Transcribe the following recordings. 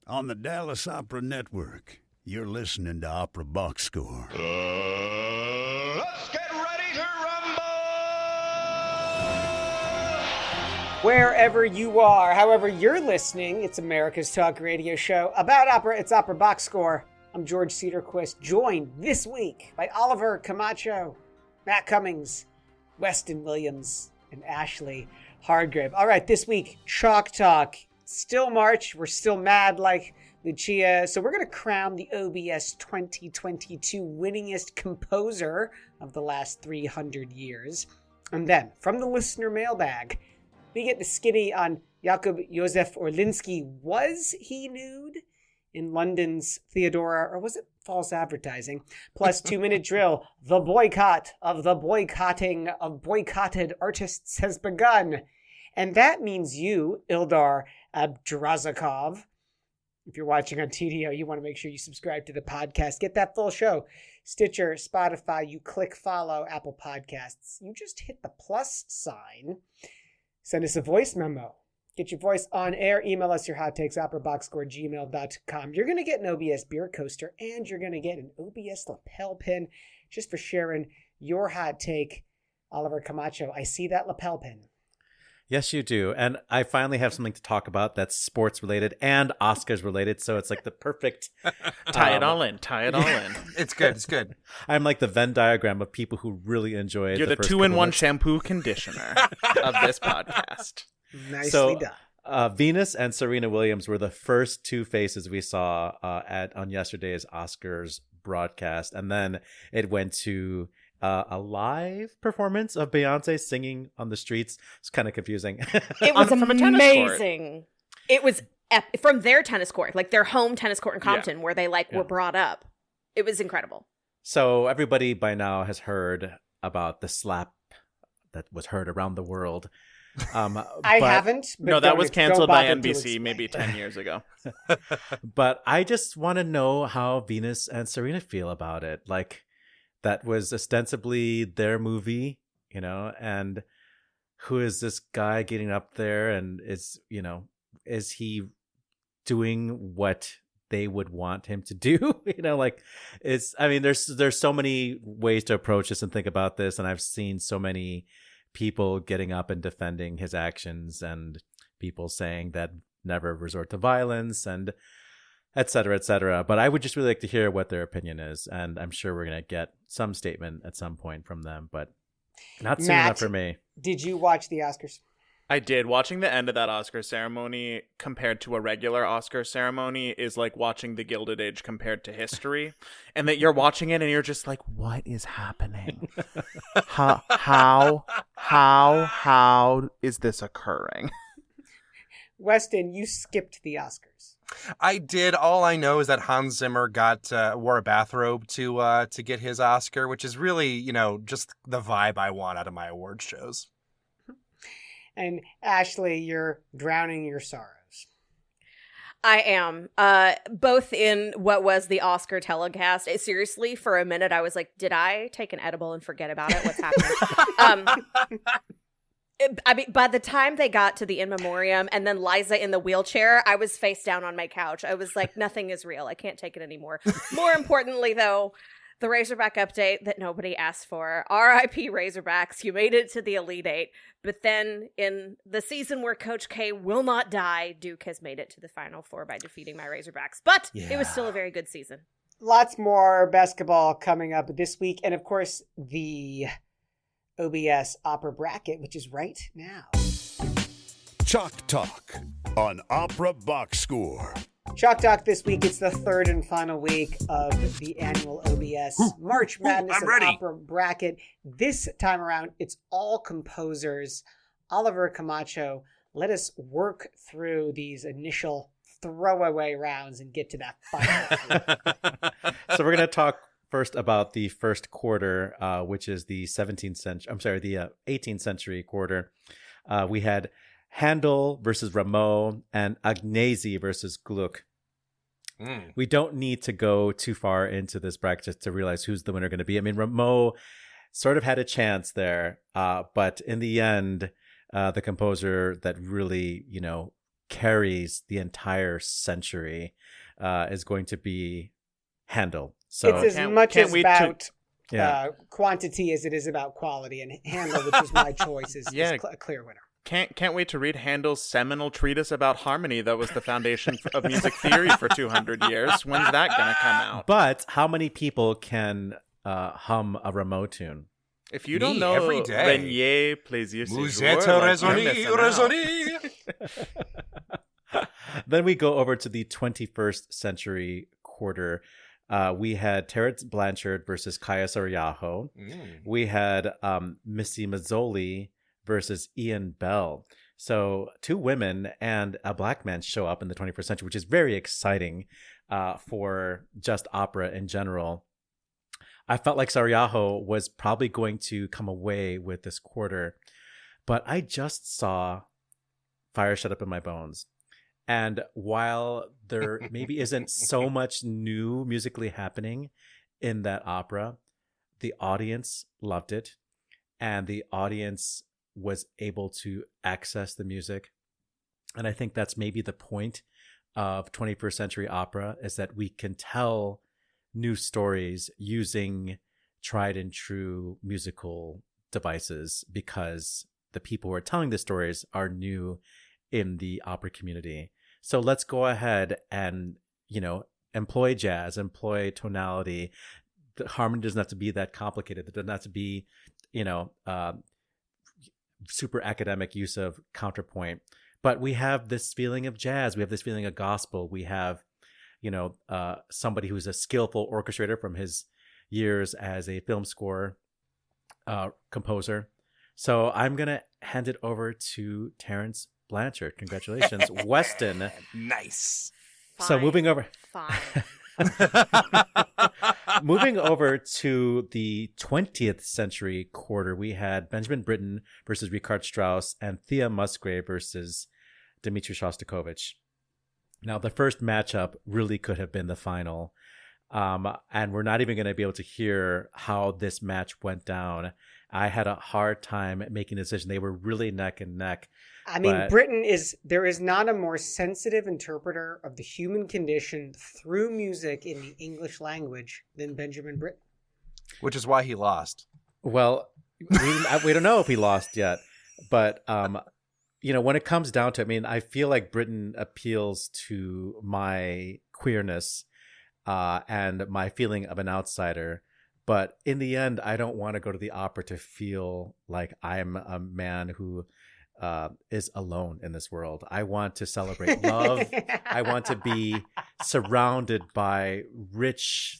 On the Dallas Opera Network, you're listening to Opera Box Score. Let's get ready to rumble! Wherever you are, however you're listening, it's America's talk radio show about opera. It's Opera Box Score. I'm George Cedarquist, joined this week by Oliver Camacho, Matt Cummings, Weston Williams, and Ashley Hardgrave. All right, this week, Chalk Talk. Still March. We're still mad like Lucia. So we're going to crown the OBS 2022 winningest composer of the last 300 years. And then, from the listener mailbag, we get the skinny on Jakub Józef Orlinski. Was he nude in London's Theodora, or was it false advertising? Plus 2-minute drill. The boycott of the boycotting of boycotted artists has begun. And that means you, Ildar Abdrazakov, if you're watching on TDO, you want to make sure you subscribe to the podcast. Get that full show. Stitcher, Spotify, you click follow, Apple Podcasts. You just hit the plus sign. Send us a voice memo. Get your voice on air. Email us your hot takes, operaboxscore@gmail.com. You're going to get an OBS beer coaster, and you're going to get an OBS lapel pin just for sharing your hot take. Oliver Camacho, I see that lapel pin. Yes, you do. And I finally have something to talk about that's sports related and Oscars related. So it's like the perfect tie it all in. It's good. It's good. I'm like the Venn diagram of people who really enjoy it. You're the 2-in-1 shampoo conditioner of this podcast. Nicely done. Venus and Serena Williams were the first two faces we saw on yesterday's Oscars broadcast. And then it went to a live performance of Beyonce singing on the streets. It's kind of confusing. It was from a tennis amazing. It was from their tennis court, like their home tennis court in Compton, where they were brought up. It was incredible. So everybody by now has heard about the slap that was heard around the world. I haven't. No, that was canceled by NBC maybe 10 years ago. But I just want to know how Venus and Serena feel about it. Like, that was ostensibly their movie, and who is this guy getting up there, and is he doing what they would want him to do? There's so many ways to approach this and think about this, and I've seen so many people getting up and defending his actions, and people saying that never resort to violence, and et cetera, et cetera. But I would just really like to hear what their opinion is. And I'm sure we're going to get some statement at some point from them, but not soon enough for me. Did you watch the Oscars? I did. Watching the end of that Oscar ceremony compared to a regular Oscar ceremony is like watching the Gilded Age compared to history. And that you're watching it and you're just like, what is happening? How is this occurring? Weston, you skipped the Oscars. I did. All I know is that Hans Zimmer wore a bathrobe to get his Oscar, which is really, just the vibe I want out of my award shows. And Ashley, you're drowning your sorrows. I am. Both in what was the Oscar telecast. Seriously, for a minute, I was like, did I take an edible and forget about it? What's happening? By the time they got to the in memoriam and then Liza in the wheelchair, I was face down on my couch. I was like, nothing is real. I can't take it anymore. More importantly, though, the Razorback update that nobody asked for. R.I.P. Razorbacks. You made it to the Elite Eight. But then in the season where Coach K will not die, Duke has made it to the Final Four by defeating my Razorbacks. But it was still a very good season. Lots more basketball coming up this week. And of course, the OBS Opera Bracket, which is right now. Chalk Talk on Opera Box Score. Chalk Talk this week. It's the third and final week of the annual OBS March Madness and Opera Bracket. This time around, it's all composers. Oliver Camacho, let us work through these initial throwaway rounds and get to that final. So we're going to talk first about the first quarter, which is the 18th century quarter. We had Handel versus Rameau and Agnesi versus Gluck. We don't need to go too far into this bracket to realize who's the winner going to be. I mean, Rameau sort of had a chance there, but in the end, the composer that really, carries the entire century is going to be Handel. So It's as much can't as wait about Yeah. quantity as it is about quality. And Handel, which is my choice, is Yeah. a clear winner. Can't wait to read Handel's seminal treatise about harmony that was the foundation of music theory for 200 years. When's that gonna come out? But how many people can hum a Rameau tune? If you don't Me, know every day. Renier Plaisir Vous Séjour, êtes like, raisonné, you're missing out. Then we go over to the 21st century quarter. We had Terence Blanchard versus Kaya Sarayaho. We had Missy Mazzoli versus Ian Bell. So 2 women and a black man show up in the 21st century, which is very exciting for just opera in general. I felt like Sarayaho was probably going to come away with this quarter, but I just saw Fire Shut Up in My Bones. And while there maybe isn't so much new musically happening in that opera, the audience loved it, and the audience was able to access the music. And I think that's maybe the point of 21st century opera, is that we can tell new stories using tried and true musical devices because the people who are telling the stories are new in the opera community. So let's go ahead and, employ jazz, employ tonality. The harmony doesn't have to be that complicated. It doesn't have to be, super academic use of counterpoint. But we have this feeling of jazz. We have this feeling of gospel. We have, somebody who's a skillful orchestrator from his years as a film score composer. So I'm going to hand it over to Terence Blanchard. Congratulations, Weston. Nice. So moving over. Fine. Moving over to the 20th century quarter, we had Benjamin Britten versus Richard Strauss and Thea Musgrave versus Dmitri Shostakovich. Now, the first matchup really could have been the final. And we're not even going to be able to hear how this match went down. I had a hard time making a decision. They were really neck and neck. I mean, there is not a more sensitive interpreter of the human condition through music in the English language than Benjamin Britten. Which is why he lost. Well, we don't know if he lost yet, but when it comes down to it, I mean, I feel like Britten appeals to my queerness and my feeling of an outsider. But in the end, I don't want to go to the opera to feel like I'm a man who is alone in this world. I want to celebrate love. I want to be surrounded by rich,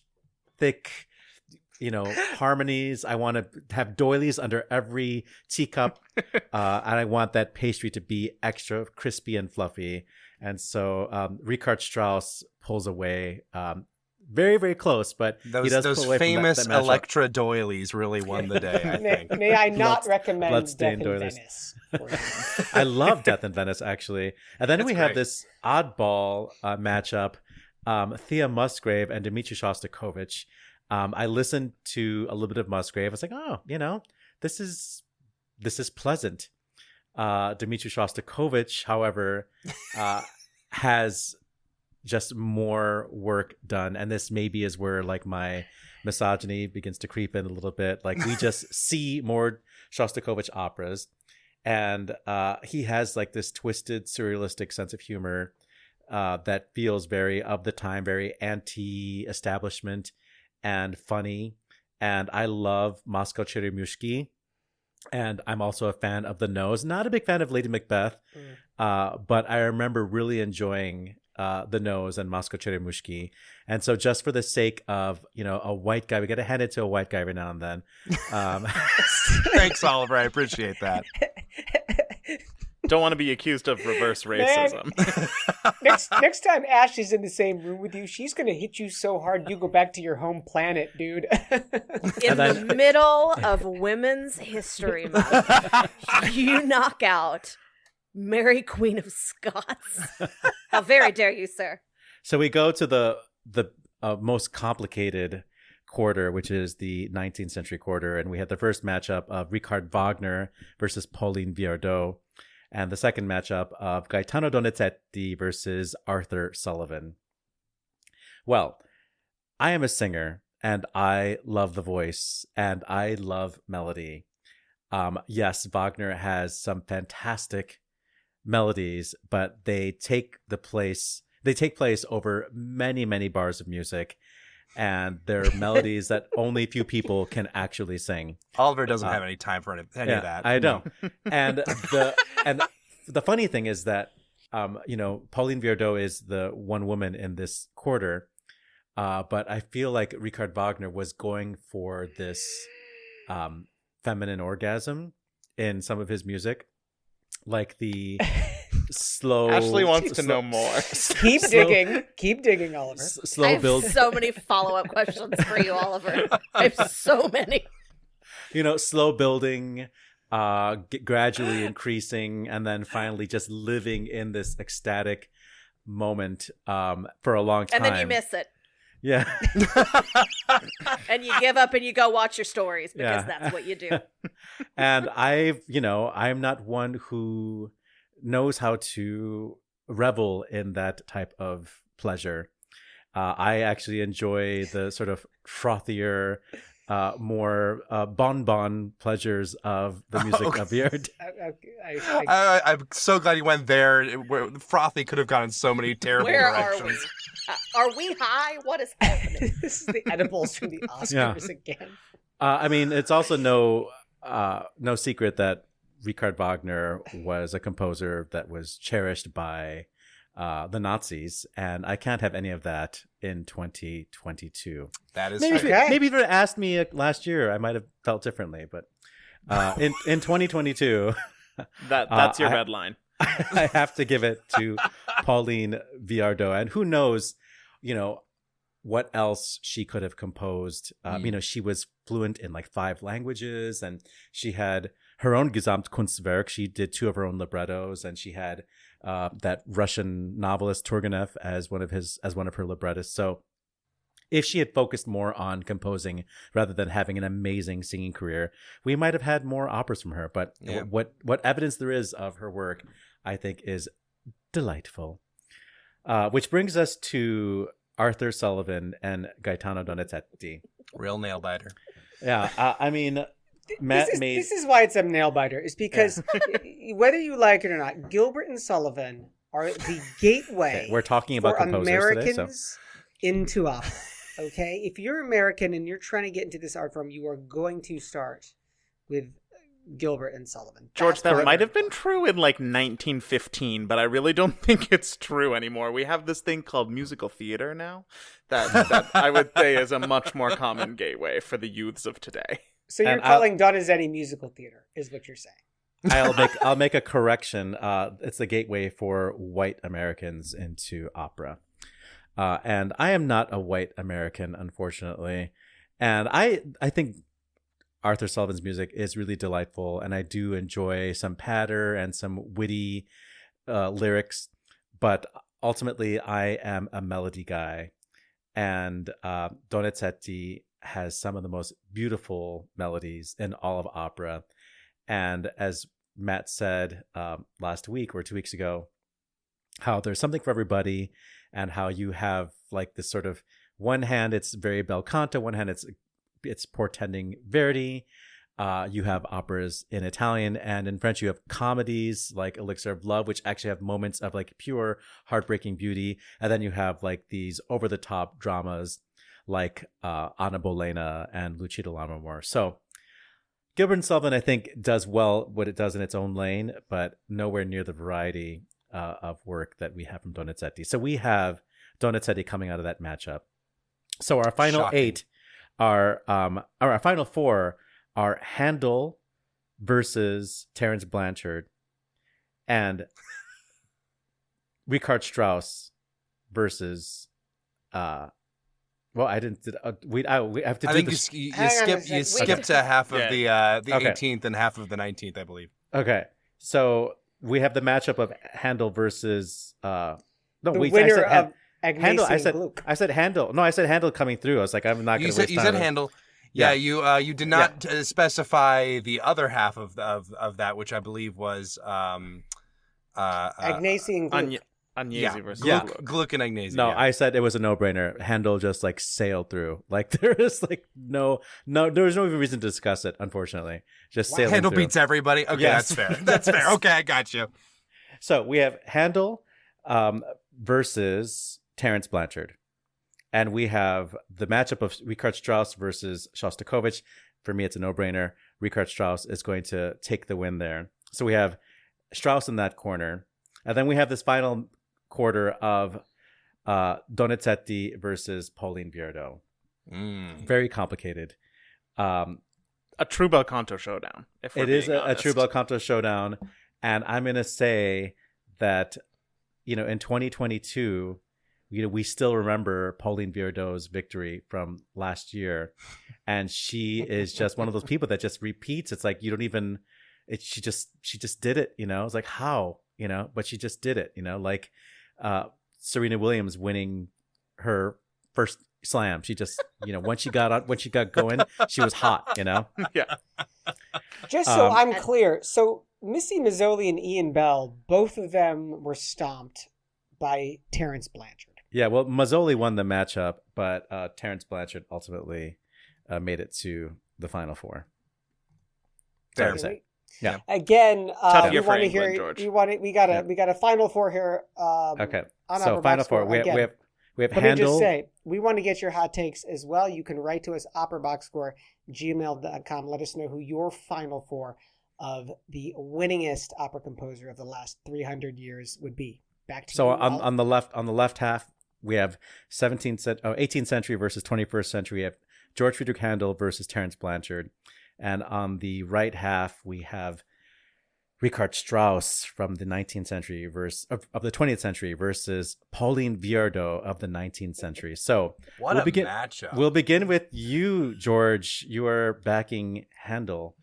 thick, harmonies. I want to have doilies under every teacup. And I want that pastry to be extra crispy and fluffy. And so Richard Strauss pulls away. Very, very close, but those he does pull away famous from that matchup. Electra doilies really won the day, I think. May I not recommend Death bloodstained in doilies. Venice? For you? I love Death in Venice, actually. And then It's we have great. this oddball matchup, Thea Musgrave and Dmitri Shostakovich. I listened to a little bit of Musgrave. I was like, oh, this is pleasant. Dmitri Shostakovich, however, has just more work done. And this maybe is where like my misogyny begins to creep in a little bit. Like we just see more Shostakovich operas. And he has like this twisted, surrealistic sense of humor that feels very of the time, very anti-establishment and funny. And I love Moscow Cheremushki. And I'm also a fan of The Nose. Not a big fan of Lady Macbeth, but I remember really enjoying The Nose and Moscow Cheremushki. And so just for the sake of, a white guy, we got to hand it to a white guy every now and then. Thanks, Oliver. I appreciate that. Don't want to be accused of reverse racism. Next time Ash is in the same room with you, she's going to hit you so hard you go back to your home planet, dude. In the middle of Women's History Month, you knock out Mary Queen of Scots. How very dare you, sir. So we go to the most complicated quarter, which is the 19th century quarter. And we had the first matchup of Richard Wagner versus Pauline Viardot. and the second matchup of Gaetano Donizetti versus Arthur Sullivan. Well, I am a singer, and I love the voice, and I love melody. Yes, Wagner has some fantastic melodies, but they take place over many, many bars of music, and they're melodies that only few people can actually sing. Oliver doesn't have any time for any of that. I don't. And the funny thing is that Pauline Viardot is the one woman in this quarter, but I feel like Richard Wagner was going for this feminine orgasm in some of his music, like the slow. Ashley wants to know more. Keep digging, Oliver. I have so many follow-up questions for you, Oliver. I have so many. Slow building, gradually increasing, and then finally just living in this ecstatic moment for a long time. And then you miss it. Yeah. And you give up and you go watch your stories because that's what you do. And I'm not one who knows how to revel in that type of pleasure. I actually enjoy the sort of frothier, more bonbon pleasures of the music of Viard. I'm so glad you went there. Where frothy could have gone in so many terrible directions. Are we high? What is happening? This is the edibles from the Oscars again. It's also no secret that Richard Wagner was a composer that was cherished by the Nazis, and I can't have any of that in 2022. That is maybe true. Maybe if you had asked me last year, I might have felt differently, but in 2022, that's your red line. I have to give it to Pauline Viardot, and who knows, what else she could have composed. She was fluent in like 5 languages, and she had her own Gesamtkunstwerk. She did 2 of her own librettos, and she had that Russian novelist Turgenev as one of her librettists. So if she had focused more on composing rather than having an amazing singing career, we might have had more operas from her. But what evidence there is of her work, I think, is delightful. Which brings us to Arthur Sullivan and Gaetano Donizetti. Real nail biter. Yeah, This is why it's a nail biter. Is because whether you like it or not, Gilbert and Sullivan are the gateway. Okay, we're talking about for composers Americans today, so. into opera. Okay, if you're American and you're trying to get into this art form, you are going to start with Gilbert and Sullivan. George, that might have been true in like 1915, but I really don't think it's true anymore. We have this thing called musical theater now that I would say is a much more common gateway for the youths of today. So you're calling Donizetti musical theater, is what you're saying. I'll make a correction. It's the gateway for white Americans into opera. And I am not a white American, unfortunately. And I think Arthur Sullivan's music is really delightful, and I do enjoy some patter and some witty lyrics. But ultimately, I am a melody guy. And Donizetti has some of the most beautiful melodies in all of opera. And as Matt said last week or 2 weeks ago, how there's something for everybody, and how you have like this sort of, one hand it's very bel canto, one hand it's portending Verdi. You have operas in Italian, and in French you have comedies like Elixir of Love, which actually have moments of like pure heartbreaking beauty, and then you have like these over the top dramas like Anna Bolena and Lucia di Lammermoor. So Gilbert and Sullivan, I think, does well what it does in its own lane, but nowhere near the variety of work that we have from Donizetti. So we have Donizetti coming out of that matchup. So our final Shocking. our final 4 are Handel versus Terence Blanchard, and Richard Strauss versus well, I didn't. We have to. I do think this. you Hang on a skipped second. to half of the Okay. 18th and half of the 19th, I believe. Okay, so we have the matchup of Handel versus The winner of Handel. Agnesian Gluck. I said Handel. No, I said Handel coming through. I was like, I'm not going to waste You time. said Handel. Yeah, you did not specify the other half of that, which I believe was Agnesi and Gluck. Agnesi versus Gluck, Gluck. Gluck and Agnesi. No, yeah. I said it was a no-brainer. Handel just like sailed through. Like there is like no, there was no even reason to discuss it. Unfortunately, just sailing Handel through. beats everybody. Okay, Yes. that's fair. That's fair. Okay, I got you. So we have Handel versus Terence Blanchard, and we have the matchup of Richard Strauss versus Shostakovich. For me, it's a no-brainer. Richard Strauss is going to take the win there. So we have Strauss in that corner, and then we have this final quarter of Donizetti versus Pauline Viardot. Very complicated. A true bel canto showdown. If we're It is being a honest. true bel canto showdown, and I'm going to say that in 2022, we still remember Pauline Viardot's victory from last year, and she is just one of those people that just repeats. It's like you don't even. She just did it. It's like how but she just did it. Like Serena Williams winning her first slam. She just once she got going, she was hot. Yeah. Just so I'm clear, so Missy Mazzoli and Ian Bell, both of them were stomped by Terence Blanchard. Yeah, well, Mazzoli won the matchup, but Terence Blanchard ultimately made it to the Final four. Fair to say. Yeah. Again, Tough we year for want to England, hear. George. We got a Final Four here. Okay. On So Upper Final Box four. Score. We have Again, Handel. Let me just say, we want to get your hot takes as well. You can write to us, operaboxscore@gmail.com. Let us know who your Final Four of the winningest opera composer of the last 300 years would be. Back to So you. on the left half, we have 18th century versus 21st century. We have George Friedrich Handel versus Terence Blanchard, and on the right half, we have Richard Strauss from the 19th century of the 20th century versus Pauline Viardot of the 19th century. So What a matchup. We'll begin with you, George. You are backing Handel,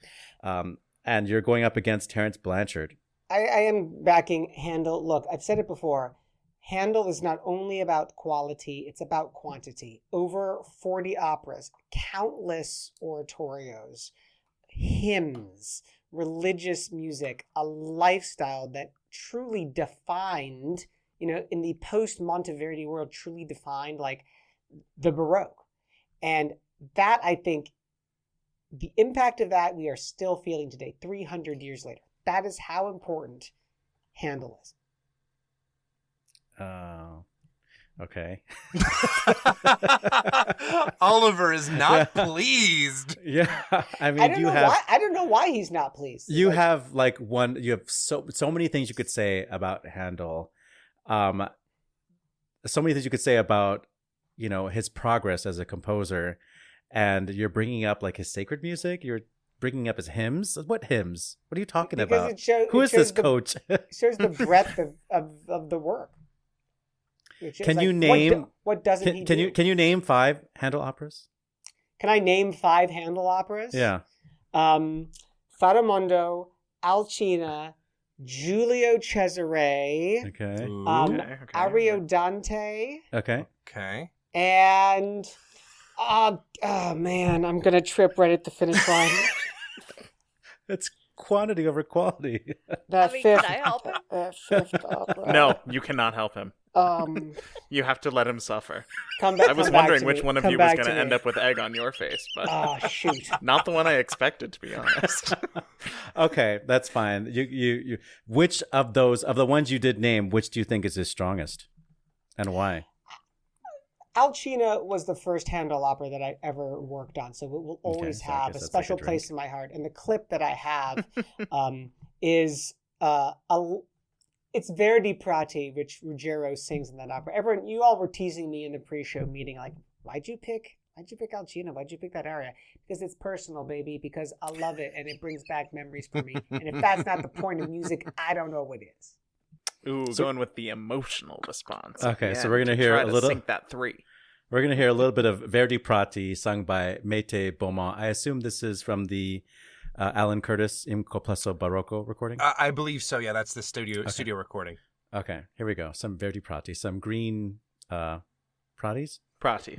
and you're going up against Terence Blanchard. I am backing Handel. Look, I've said it before. Handel is not only about quality, it's about quantity. Over 40 operas, countless oratorios, hymns, religious music, a lifestyle that truly defined, in the post-Monteverdi world, truly defined like the Baroque. And that, I think, the impact of that we are still feeling today, 300 years later. That is how important Handel is. Okay. Oliver is not pleased. Yeah, I mean, I don't know why he's not pleased. You have so many things you could say about Handel. So many things you could say about his progress as a composer, and you're bringing up like his sacred music. You're bringing up his hymns. What hymns? What are you talking about? Who is this coach? It shows the breadth of the work. Can you name what doesn't he do? Can you name 5 Handel operas? Can I name 5 Handel operas? Yeah. Faramondo, Alcina, Giulio Cesare. Okay. Ariodante. Okay. Okay. And oh man, I'm gonna trip right at the finish line. It's quantity over quality. Can I help him? Fifth opera. No, you cannot help him. You have to let him suffer. I was wondering which one of you was going to end up with egg on your face, but shoot, not the one I expected, to be honest. Okay, that's fine. You which of the ones you did name, which do you think is his strongest, and why? Alcina was the first Handel opera that I ever worked on, so it will always so I have guess a that's like special a drink. place in my heart. And the clip that I have is it's Verdi Prati, which Ruggiero sings in that opera. Everyone, you all were teasing me in the pre-show meeting, like, why'd you pick Alcina? Why'd you pick that aria? Because it's personal, baby. Because I love it and it brings back memories for me. And if that's not the point of music, I don't know what is. Ooh, going with the emotional response. Okay, so Yeah, we're gonna to hear try a to little- sink that 3. We're going to hear a little bit of Verdi Prati sung by Mette Beaumont. I assume this is from the Alan Curtis in Complesso Barocco recording? I believe so. Yeah, that's the studio recording. Okay, here we go. Some Verdi Prati, some green Pratis? Prati.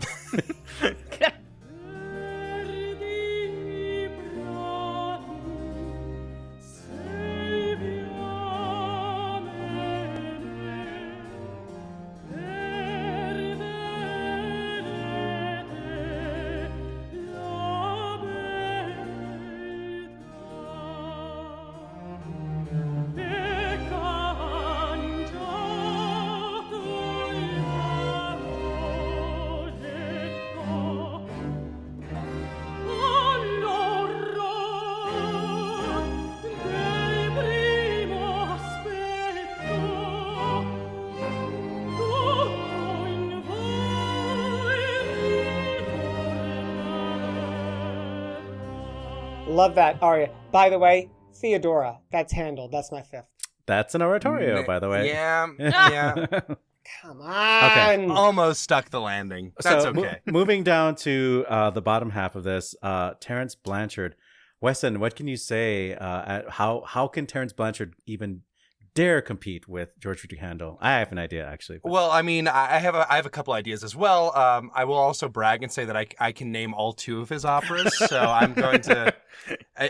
Love that aria. By the way, Theodora. That's Handel. That's my fifth. That's an oratorio, by the way. Yeah, yeah. Come on. Okay. Almost stuck the landing. That's okay. Moving down to the bottom half of this, Terence Blanchard. Weston, what can you say? How can Terence Blanchard even dare compete with George Friedrich Handel? I have an idea, actually. Well, I mean, I have a couple ideas as well. I will also brag and say that I can name all two of his operas. So I'm going to.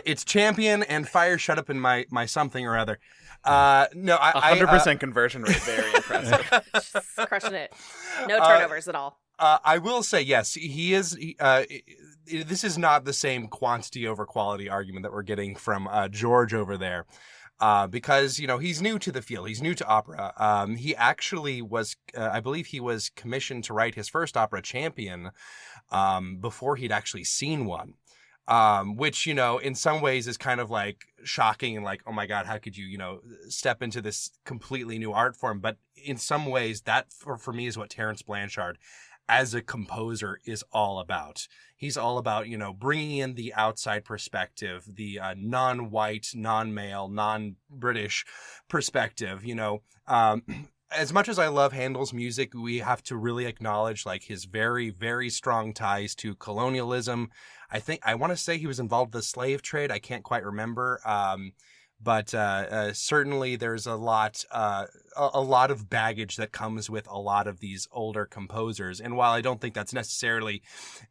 It's Champion and Fire Shut Up in My something or other. No, 100% conversion rate, very impressive. Just crushing it. No turnovers at all. I will say, yes, he is. This is not the same quantity over quality argument that we're getting from George over there. Because, he's new to the field. He's new to opera. He actually was, I believe he was commissioned to write his first opera, Champion, before he'd actually seen one. Which, in some ways is kind of like shocking and like, oh my God, how could you, step into this completely new art form? But in some ways that for me is what Terence Blanchard as a composer is all about. He's all about, bringing in the outside perspective, the non-white, non-male, non-British perspective, as much as I love Handel's music, we have to really acknowledge like his very, very strong ties to colonialism. I want to say he was involved with the slave trade. I can't quite remember. But certainly there's a lot of baggage that comes with a lot of these older composers. And while I don't think that's necessarily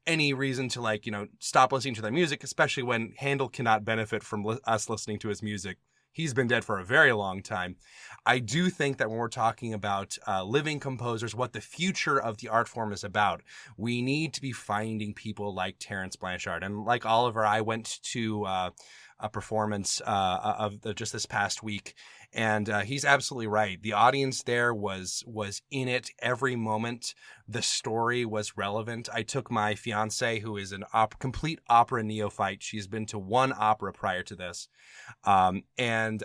any reason to stop listening to their music, especially when Handel cannot benefit from us listening to his music, he's been dead for a very long time. I do think that when we're talking about living composers, what the future of the art form is about, we need to be finding people like Terence Blanchard. And like Oliver, I went to a performance of just this past week, and he's absolutely right. The audience there was in it every moment. The story was relevant. I took my fiance, who is an complete opera neophyte. She's been to one opera prior to this, and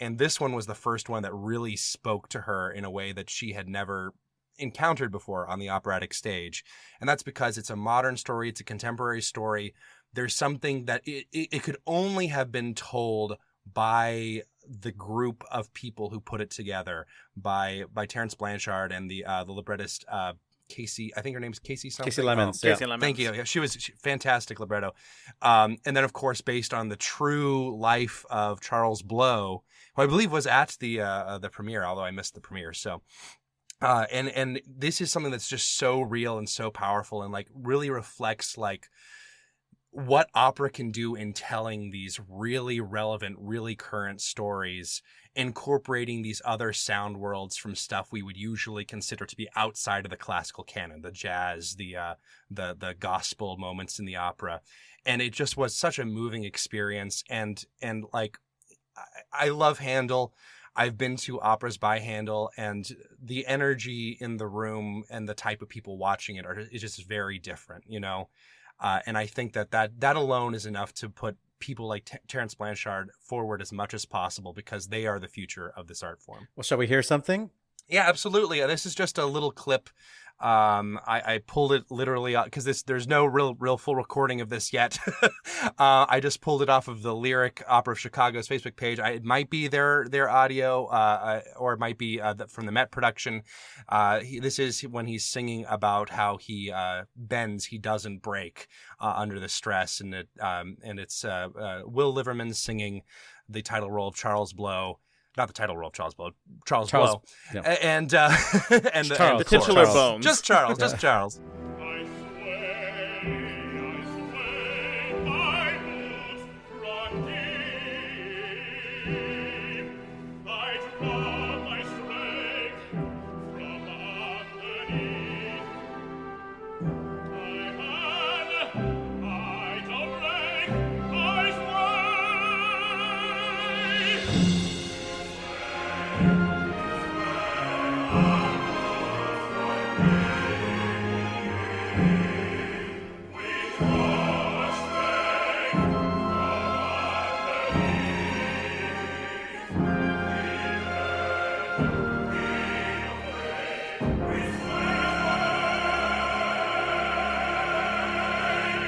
this one was the first one that really spoke to her in a way that she had never encountered before on the operatic stage. And that's because it's a modern story. It's a contemporary story. There's something that it could only have been told by the group of people who put it together, by Terence Blanchard and the librettist Casey. I think her name's Casey something. Casey Lemons. Casey Lemons. Thank you. Yeah, she was fantastic libretto. And then of course based on the true life of Charles Blow, who I believe was at the premiere, although I missed the premiere. So. And this is something that's just so real and so powerful and like really reflects like what opera can do in telling these really relevant, really current stories, incorporating these other sound worlds from stuff we would usually consider to be outside of the classical canon, the jazz, the gospel moments in the opera. And it just was such a moving experience. And like, I love Handel. I've been to operas by Handel, and the energy in the room and the type of people watching it is just very different, and I think that alone is enough to put people like Terence Blanchard forward as much as possible, because they are the future of this art form. Well, shall we hear something? Yeah, absolutely. This is just a little clip. I pulled it literally because there's no real full recording of this yet. I just pulled it off of the Lyric Opera of Chicago's Facebook page. It might be their audio, or it might be from the Met production. This is when he's singing about how he bends, he doesn't break under the stress, and it's Will Liverman singing the title role of Charles Blow. Not the title role of Charles Blow. Charles Blow. Yeah. And the titular bones. Just Charles. Just Charles. I sway, my moves run deep. I draw my strength from underneath. I don't break, I sway.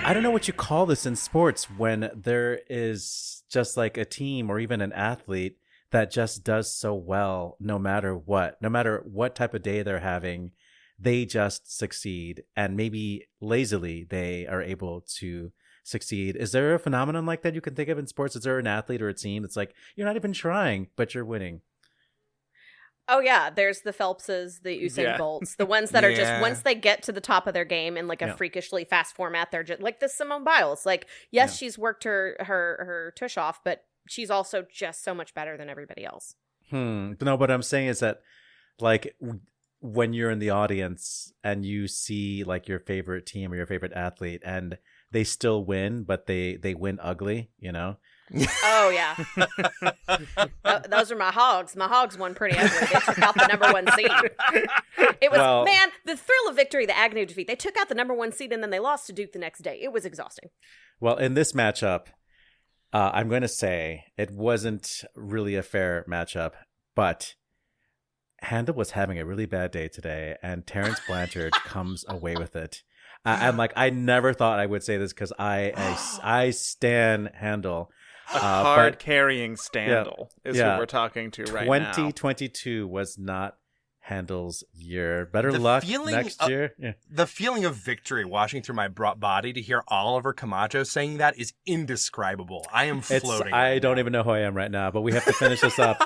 I don't know what you call this in sports when there is just like a team or even an athlete that just does so well no matter what type of day they're having, they just succeed, and maybe lazily they are able to succeed. Is there a phenomenon like that you can think of in sports? Is there an athlete or a team that's like, you're not even trying, but you're winning? Oh yeah, there's the Phelpses, the Usain Bolts, the ones that are just, once they get to the top of their game in like a freakishly fast format, they're just like the Simone Biles. Like, yes, she's worked her tush off, but she's also just so much better than everybody else. No, what I'm saying is that, like, when you're in the audience and you see like your favorite team or your favorite athlete and they still win, but they win ugly, you know? Oh yeah. Those are my Hogs. My Hogs won pretty ugly. They took out the number 1 seed. It was, man, the thrill of victory, the agony of defeat. They took out the number 1 seed and then they lost to Duke the next day. It was exhausting. Well, in this matchup, I'm going to say it wasn't really a fair matchup, but Handel was having a really bad day today, and Terrence Blanchard comes away with it. I'm like, I never thought I would say this because I stan Handel. A card-carrying Standal is who we're talking to right now. 2022 was not Handel's year. Better luck next year. Yeah. The feeling of victory washing through my body to hear Oliver Camacho saying that is indescribable. I am floating. I don't even know who I am right now, but we have to finish this up.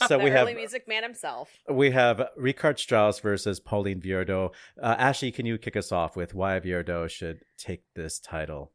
So we have music man himself. We have Richard Strauss versus Pauline Viardot. Ashley, can you kick us off with why Viardot should take this title?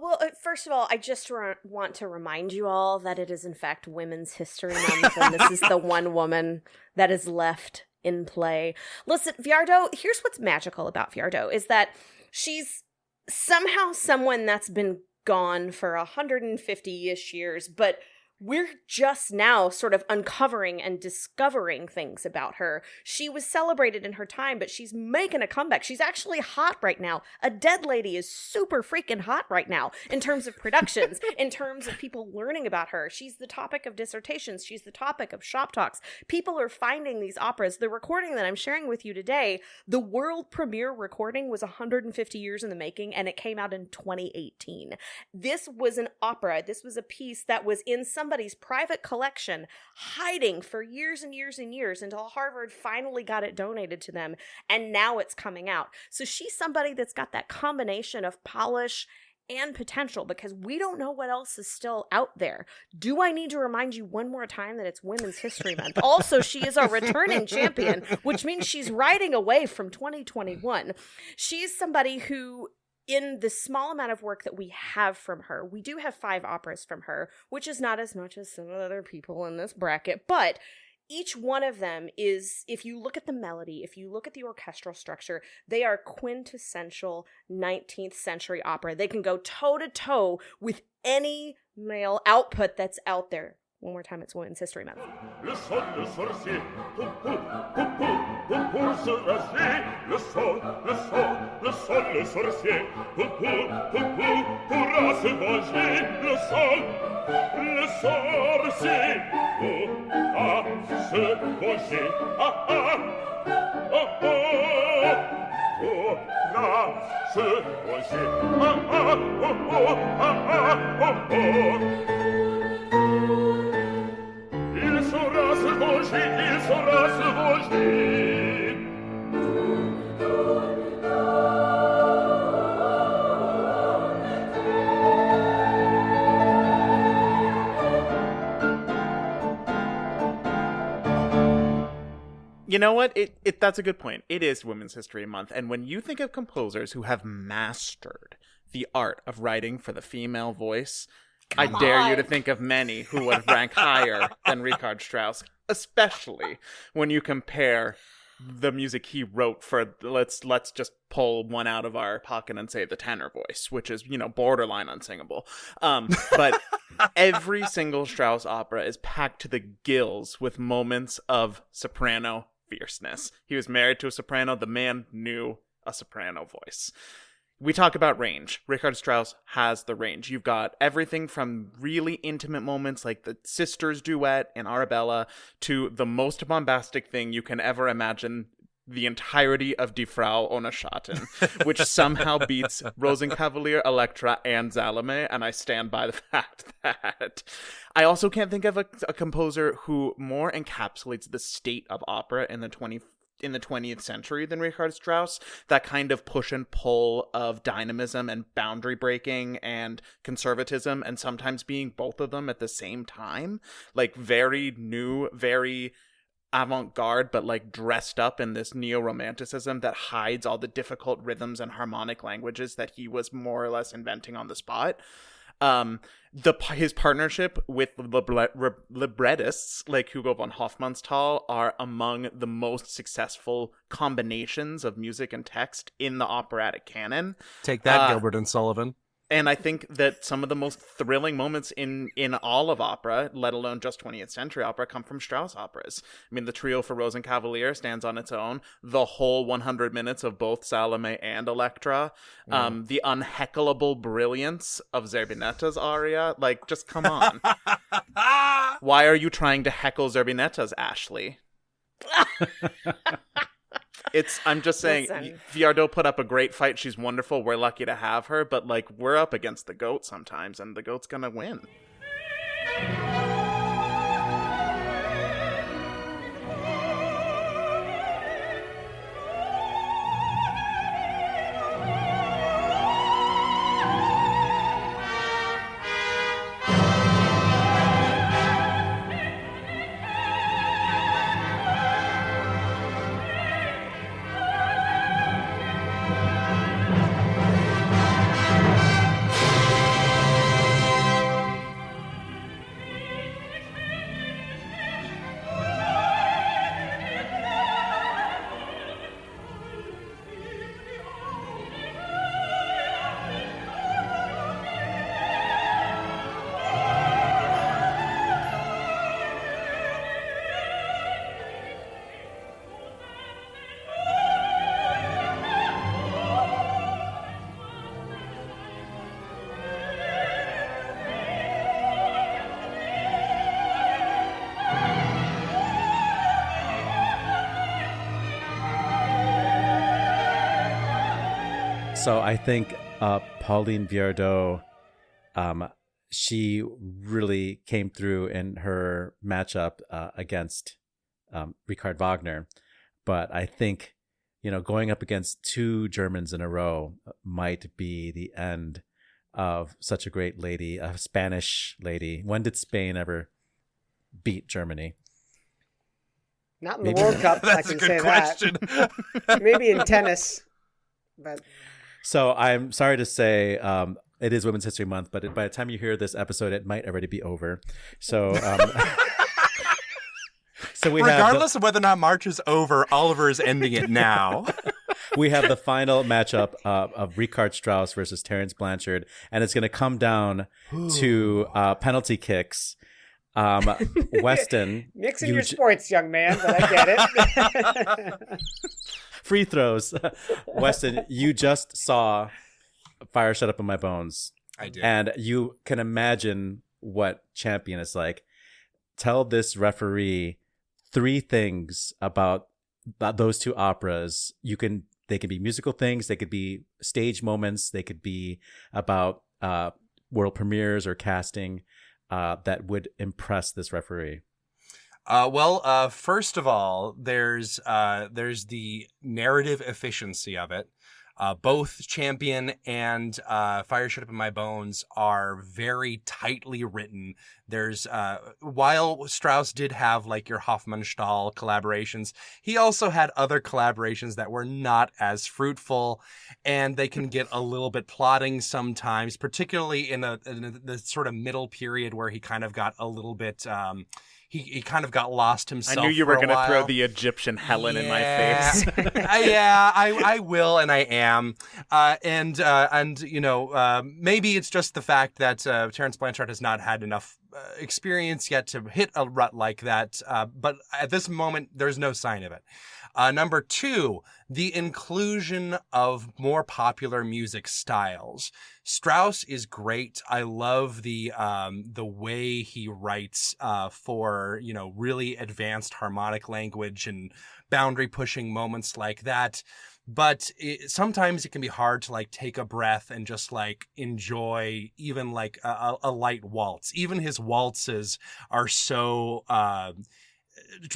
Well, first of all, I just want to remind you all that it is in fact Women's History Month, and this is the one woman that is left in play. Listen, Viardot, here's what's magical about Viardot is that she's somehow someone that's been gone for 150-ish years, but we're just now sort of uncovering and discovering things about her. She was celebrated in her time, but she's making a comeback. She's actually hot right now. A Dead Lady is super freaking hot right now in terms of productions, in terms of people learning about her. She's the topic of dissertations. She's the topic of shop talks. People are finding these operas. The recording that I'm sharing with you today, the world premiere recording was 150 years in the making, and it came out in 2018. This was an opera. This was a piece that was in somebody's private collection, hiding for years and years and years until Harvard finally got it donated to them, and now it's coming out. So she's somebody that's got that combination of polish and potential, because we don't know what else is still out there. Do I need to remind you one more time that it's Women's History Month? Also, she is a returning champion, which means she's riding away from 2021. She's somebody who, in the small amount of work that we have from her, we do have 5 operas from her, which is not as much as some other people in this bracket, but each one of them is, if you look at the melody, if you look at the orchestral structure, they are quintessential 19th century opera. They can go toe-to-toe with any male output that's out there. One more time, it's Women's History Month. Le sol, le sorcier, pou, pou, pou, pou, pou, se rager. Le sol, le sol, le sol, le sorcier, pou, pou, pou, pou, pourra se venger. Le sol, le sorcier, pourra se venger. Ah, ah, oh, oh, pourra se venger. Ah, ah, oh, oh, ah, ah, oh, oh. Il saura se venger, il saura se venger. You know what? That's a good point. It is Women's History Month. And when you think of composers who have mastered the art of writing for the female voice, I dare you to think of many who would rank higher than Richard Strauss, especially when you compare the music he wrote for, let's just pull one out of our pocket and say the tenor voice, which is, borderline unsingable. But every single Strauss opera is packed to the gills with moments of soprano fierceness. He was married to a soprano. The man knew a soprano voice. We talk about range. Richard Strauss has the range. You've got everything from really intimate moments like the sisters duet in Arabella to the most bombastic thing you can ever imagine the entirety of Die Frau ohne Schatten, which somehow beats Rosenkavalier, Elektra, and Salome, and I stand by the fact that I also can't think of a composer who more encapsulates the state of opera in the 20th century than Richard Strauss. That kind of push and pull of dynamism and boundary breaking and conservatism, and sometimes being both of them at the same time. Like, very new, very avant-garde, but like dressed up in this neo-romanticism that hides all the difficult rhythms and harmonic languages that he was more or less inventing on the spot. His partnership with librettists like Hugo von Hofmannsthal are among the most successful combinations of music and text in the operatic canon. Take that, Gilbert and Sullivan. And I think that some of the most thrilling moments in all of opera, let alone just 20th century opera, come from Strauss operas. I mean, the trio for Rosenkavalier stands on its own. The whole 100 minutes of both Salome and Elektra. The unheckleable brilliance of Zerbinetta's aria. Like, just come on. Why are you trying to heckle Zerbinetta's, Ashley? I'm just saying, Listen. Viardot put up a great fight. She's wonderful. We're lucky to have her. But, like, we're up against the GOAT sometimes, and the GOAT's gonna win. So I think Pauline Viardot, she really came through in her matchup against Richard Wagner. But I think, going up against two Germans in a row might be the end of such a great lady, a Spanish lady. When did Spain ever beat Germany? Not in the World Cup, I That's a can good say question. that. Maybe in tennis. But So I'm sorry to say it is Women's History Month, but by the time you hear this episode, it might already be over. So, so we Regardless of whether or not March is over, Oliver is ending it now. we have the final matchup of Richard Strauss versus Terence Blanchard, and it's going to come down to penalty kicks. Weston, mixing your sports, young man, but I get it. Free throws. Weston, you just saw Fire Shut Up in My Bones. I did. And you can imagine what Champion is like. Tell this referee 3 things about those two operas. They could be musical things, they could be stage moments, they could be about world premieres or casting that would impress this referee. Well, first of all, there's the narrative efficiency of it. Both Champion and Fire Shut Up in My Bones are very tightly written. There's while Strauss did have like your Hofmannsthal collaborations, he also had other collaborations that were not as fruitful, and they can get a little bit plotting sometimes, particularly in the sort of middle period where he kind of got a little bit. He kind of got lost himself. I knew you were going to throw the Egyptian Helen in my face. I will, and I am. Maybe it's just the fact that Terence Blanchard has not had enough experience yet to hit a rut like that. But at this moment, there's no sign of it. Number 2, the inclusion of more popular music styles. Strauss is great. I love the way he writes for really advanced harmonic language and boundary pushing moments like that. But sometimes it can be hard to like take a breath and just like enjoy even like a light waltz. Even his waltzes are so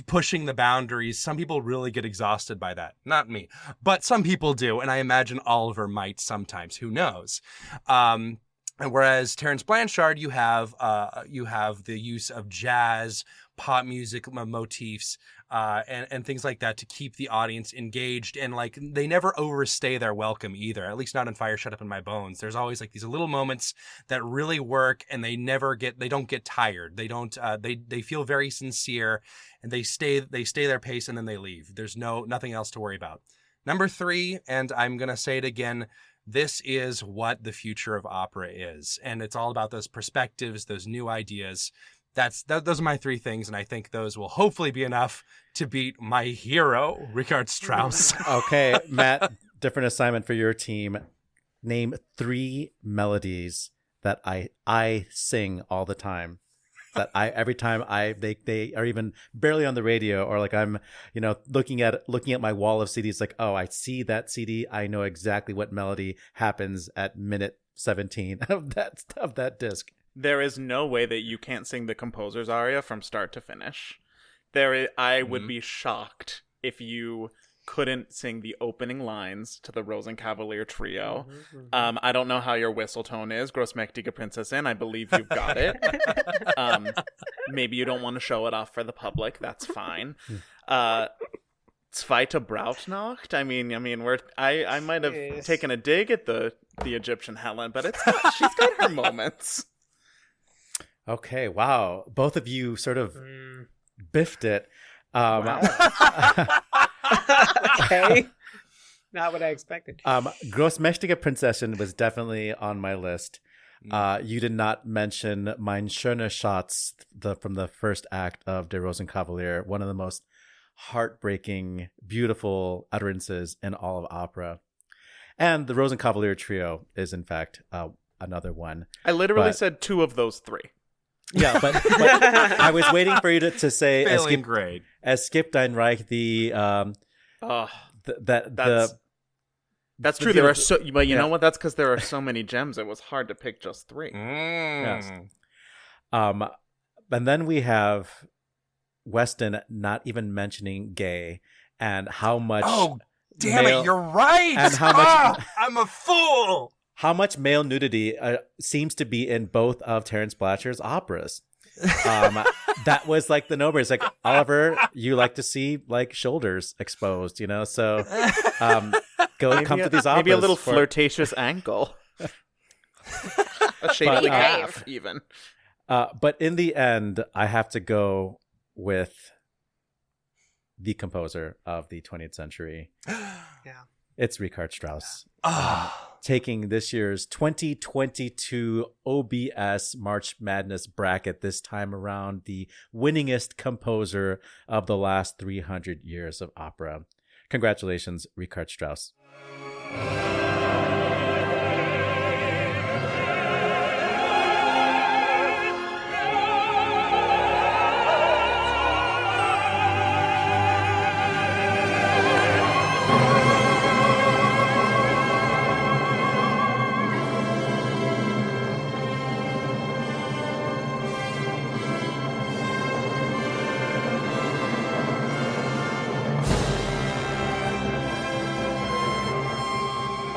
pushing the boundaries. Some people really get exhausted by that. Not me, but some people do. And I imagine Oliver might sometimes. Who knows? And whereas Terence Blanchard, you have the use of jazz, pop music motifs, and things like that to keep the audience engaged. And like they never overstay their welcome either, at least not in Fire Shut Up in My Bones. There's always like these little moments that really work, and they don't get tired. They feel very sincere, and they stay their pace, and then they leave. There's nothing else to worry about. Number 3, and I'm going to say it again, this is what the future of opera is. And it's all about those perspectives, those new ideas. Those are my 3 things, and I think those will hopefully be enough to beat my hero, Richard Strauss. Okay, Matt, different assignment for your team. Name 3 melodies that I sing all the time. That every time they are even barely on the radio, or like I'm looking at my wall of CDs, like, oh, I see that CD, I know exactly what melody happens at minute 17 of that disc. There is no way that you can't sing the composer's aria from start to finish. I would be shocked if you couldn't sing the opening lines to the Rosenkavalier trio. I don't know how your whistle tone is, Grossmächtige Prinzessin. I believe you've got it. Maybe you don't want to show it off for the public. That's fine. Zweite Brautnacht. I mean, I might have taken a dig at the Egyptian Helen, but she's got her moments. Okay, wow. Both of you sort of biffed it. Wow. Okay. Not what I expected. Großmächtige Prinzessin was definitely on my list. You did not mention Mein schöner Schatz from the first act of Der Rosenkavalier, one of the most heartbreaking, beautiful utterances in all of opera. And the Rosenkavalier trio is, in fact, another one. I literally said 2 of those 3. Yeah, but I was waiting for you to say Failing grade. Es gibt ein Reich, That's true. There are but you know what? That's because there are so many gems. It was hard to pick just 3. Yes. And then we have Weston not even mentioning gay, and how much. Oh, damn it! You're right. And how much? I'm a fool. How much male nudity seems to be in both of Terence Blanchard's operas. That was like the no-brainer. It's like, Oliver, you like to see like shoulders exposed, so come to these operas. Maybe a little flirtatious ankle. A shapely calf, even. But in the end, I have to go with the composer of the 20th century. Yeah. It's Richard Strauss. Taking this year's 2022 OBS March Madness bracket, this time around the winningest composer of the last 300 years of opera. Congratulations, Richard Strauss.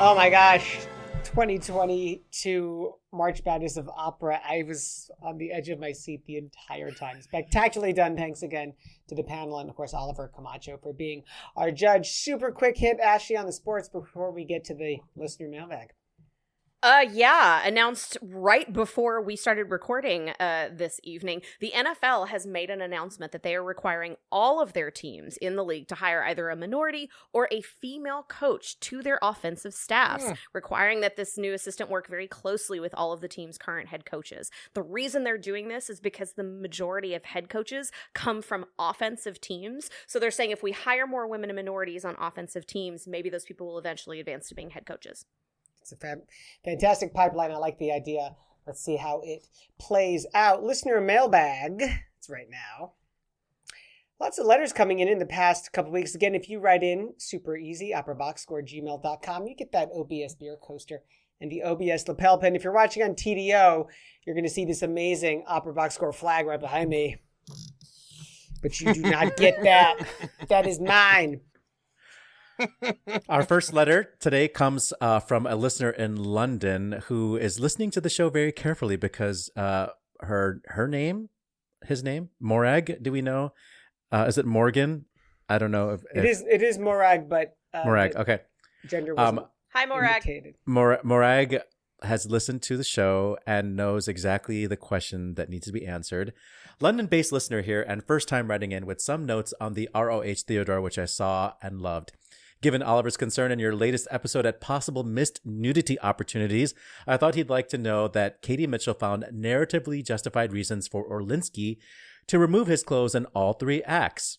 Oh my gosh, 2022 March Madness of Opera. I was on the edge of my seat the entire time. Spectacularly done. Thanks again to the panel and, of course, Oliver Camacho for being our judge. Super quick hit, Ashley, on the sports before we get to the listener mailbag. Announced right before we started recording this evening, the NFL has made an announcement that they are requiring all of their teams in the league to hire either a minority or a female coach to their offensive staffs, requiring that this new assistant work very closely with all of the team's current head coaches. The reason they're doing this is because the majority of head coaches come from offensive teams. So they're saying if we hire more women and minorities on offensive teams, maybe those people will eventually advance to being head coaches. It's a fantastic pipeline. I like the idea. Let's see how it plays out. Listener mailbag. It's right now. Lots of letters coming in the past couple weeks. Again, if you write in, super easy, operaboxscore@gmail.com. You get that OBS beer coaster and the OBS lapel pin. If you're watching on TDO, you're going to see this amazing Opera Box Score flag right behind me. But you do not get that. That is mine. Our first letter today comes from a listener in London who is listening to the show very carefully because his name, Morag, do we know? Is it Morgan? I don't know. It is Morag, but... Morag, okay. Gender wasn't Hi, Morag. indicated. Morag has listened to the show and knows exactly the question that needs to be answered. London-based listener here and first time writing in with some notes on the ROH Theodora, which I saw and loved. Given Oliver's concern in your latest episode at possible missed nudity opportunities, I thought he'd like to know that Katie Mitchell found narratively justified reasons for Orlinski to remove his clothes in all 3 acts.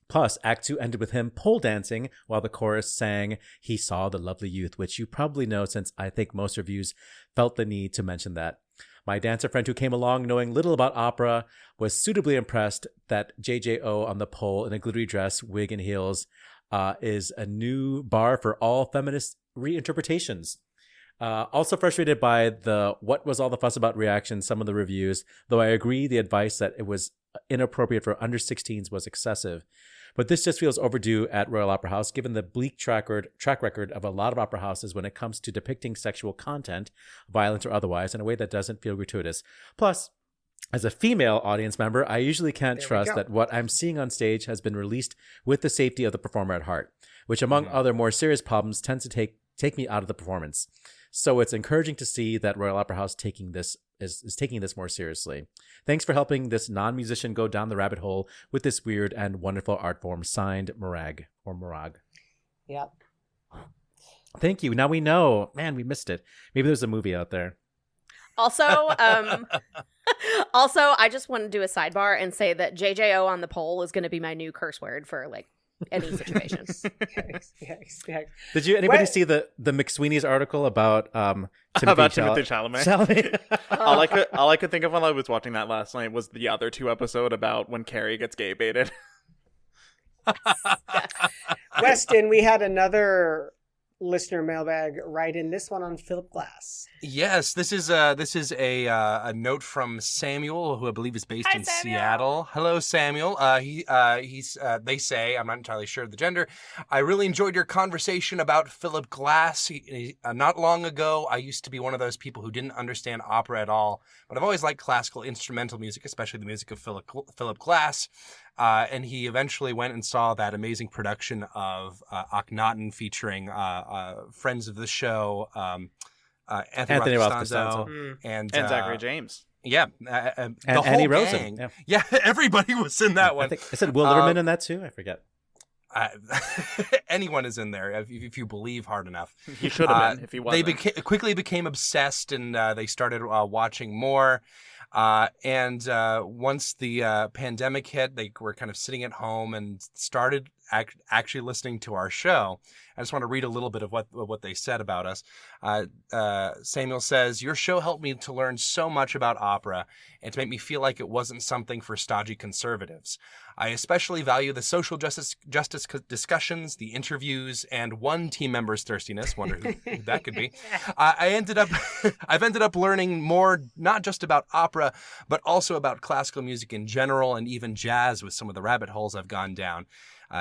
Plus, Act 2 ended with him pole dancing while the chorus sang "He Saw the Lovely Youth," which you probably know since I think most reviews felt the need to mention that. My dancer friend who came along knowing little about opera was suitably impressed that JJO on the pole in a glittery dress, wig, and heels is a new bar for all feminist reinterpretations. Also frustrated by the "what was all the fuss about" reaction some of the reviews, though I agree the advice that it was inappropriate for under 16s was excessive. But this just feels overdue at Royal Opera House, given the bleak track record of a lot of opera houses when it comes to depicting sexual content, violent or otherwise, in a way that doesn't feel gratuitous. Plus, as a female audience member, I usually can't trust that what I'm seeing on stage has been released with the safety of the performer at heart, which among other more serious problems tends to take me out of the performance. So it's encouraging to see that Royal Opera House is taking this more seriously. Thanks for helping this non-musician go down the rabbit hole with this weird and wonderful art form. Signed, Morag or Morag. Yep. Thank you. Now we know. Man, we missed it. Maybe there's a movie out there. Also, I just want to do a sidebar and say that JJO on the pole is going to be my new curse word for like any situation. Yikes. Did anybody see the McSweeney's article about Timothée Chalamet? All I could think of while I was watching that last night was the other 2 episode about when Carrie gets gay baited. Weston, we had another listener mailbag right in, this one on Philip Glass. Yes, this is a note from Samuel, who I believe is based in Seattle. Hello, Samuel. They say, I'm not entirely sure of the gender, I really enjoyed your conversation about Philip Glass. Not long ago, I used to be one of those people who didn't understand opera at all, but I've always liked classical instrumental music, especially the music of Philip Glass. And he eventually went and saw that amazing production of Akhenaten featuring friends of the show, Anthony Costanzo and Zachary James. Yeah, and the whole Annie gang. Rosen. Yeah, everybody was in that one. I said Will Liverman in that too. I forget. Anyone is in there if you believe hard enough. He should have been if he wasn't. They quickly became obsessed and they started watching more. And once the pandemic hit, they were kind of sitting at home and started actually listening to our show. I just want to read a little bit of what they said about us. Samuel says, "Your show helped me to learn so much about opera and to make me feel like it wasn't something for stodgy conservatives. I especially value the social justice discussions, the interviews, and one team member's thirstiness." Wonder who that could be. I've ended up learning more, not just about opera, but also about classical music in general and even jazz with some of the rabbit holes I've gone down.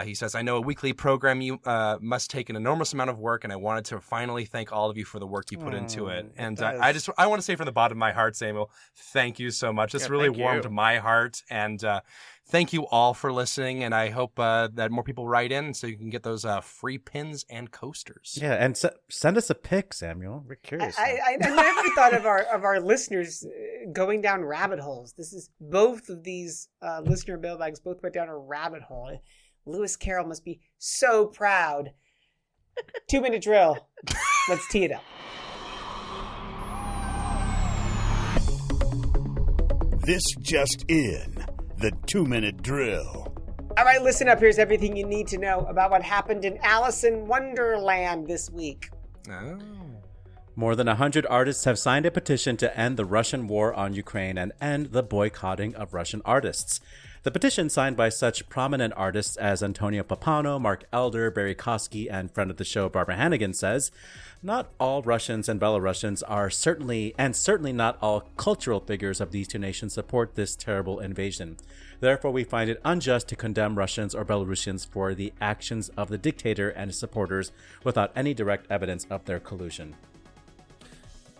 He says, "I know a weekly program you must take an enormous amount of work, and I wanted to finally thank all of you for the work you put into it." And I want to say from the bottom of my heart, Samuel, thank you so much. This really warmed my heart, and thank you all for listening. And I hope that more people write in so you can get those free pins and coasters. Yeah, and send us a pic, Samuel. We're curious. I never thought of our listeners going down rabbit holes. This is both of these listener mailbags both went down a rabbit hole. Lewis Carroll must be so proud. 2-minute drill. Let's tee it up. This just in, the 2-minute drill. All right, listen up. Here's everything you need to know about what happened in Alice in Wonderland this week. Oh. More than 100 artists have signed a petition to end the Russian war on Ukraine and end the boycotting of Russian artists. The petition, signed by such prominent artists as Antonio Pappano, Mark Elder, Barry Kosky, and friend of the show Barbara Hannigan, says, not all Russians and Belarusians are certainly not all cultural figures of these two nations support this terrible invasion. Therefore, we find it unjust to condemn Russians or Belarusians for the actions of the dictator and his supporters without any direct evidence of their collusion.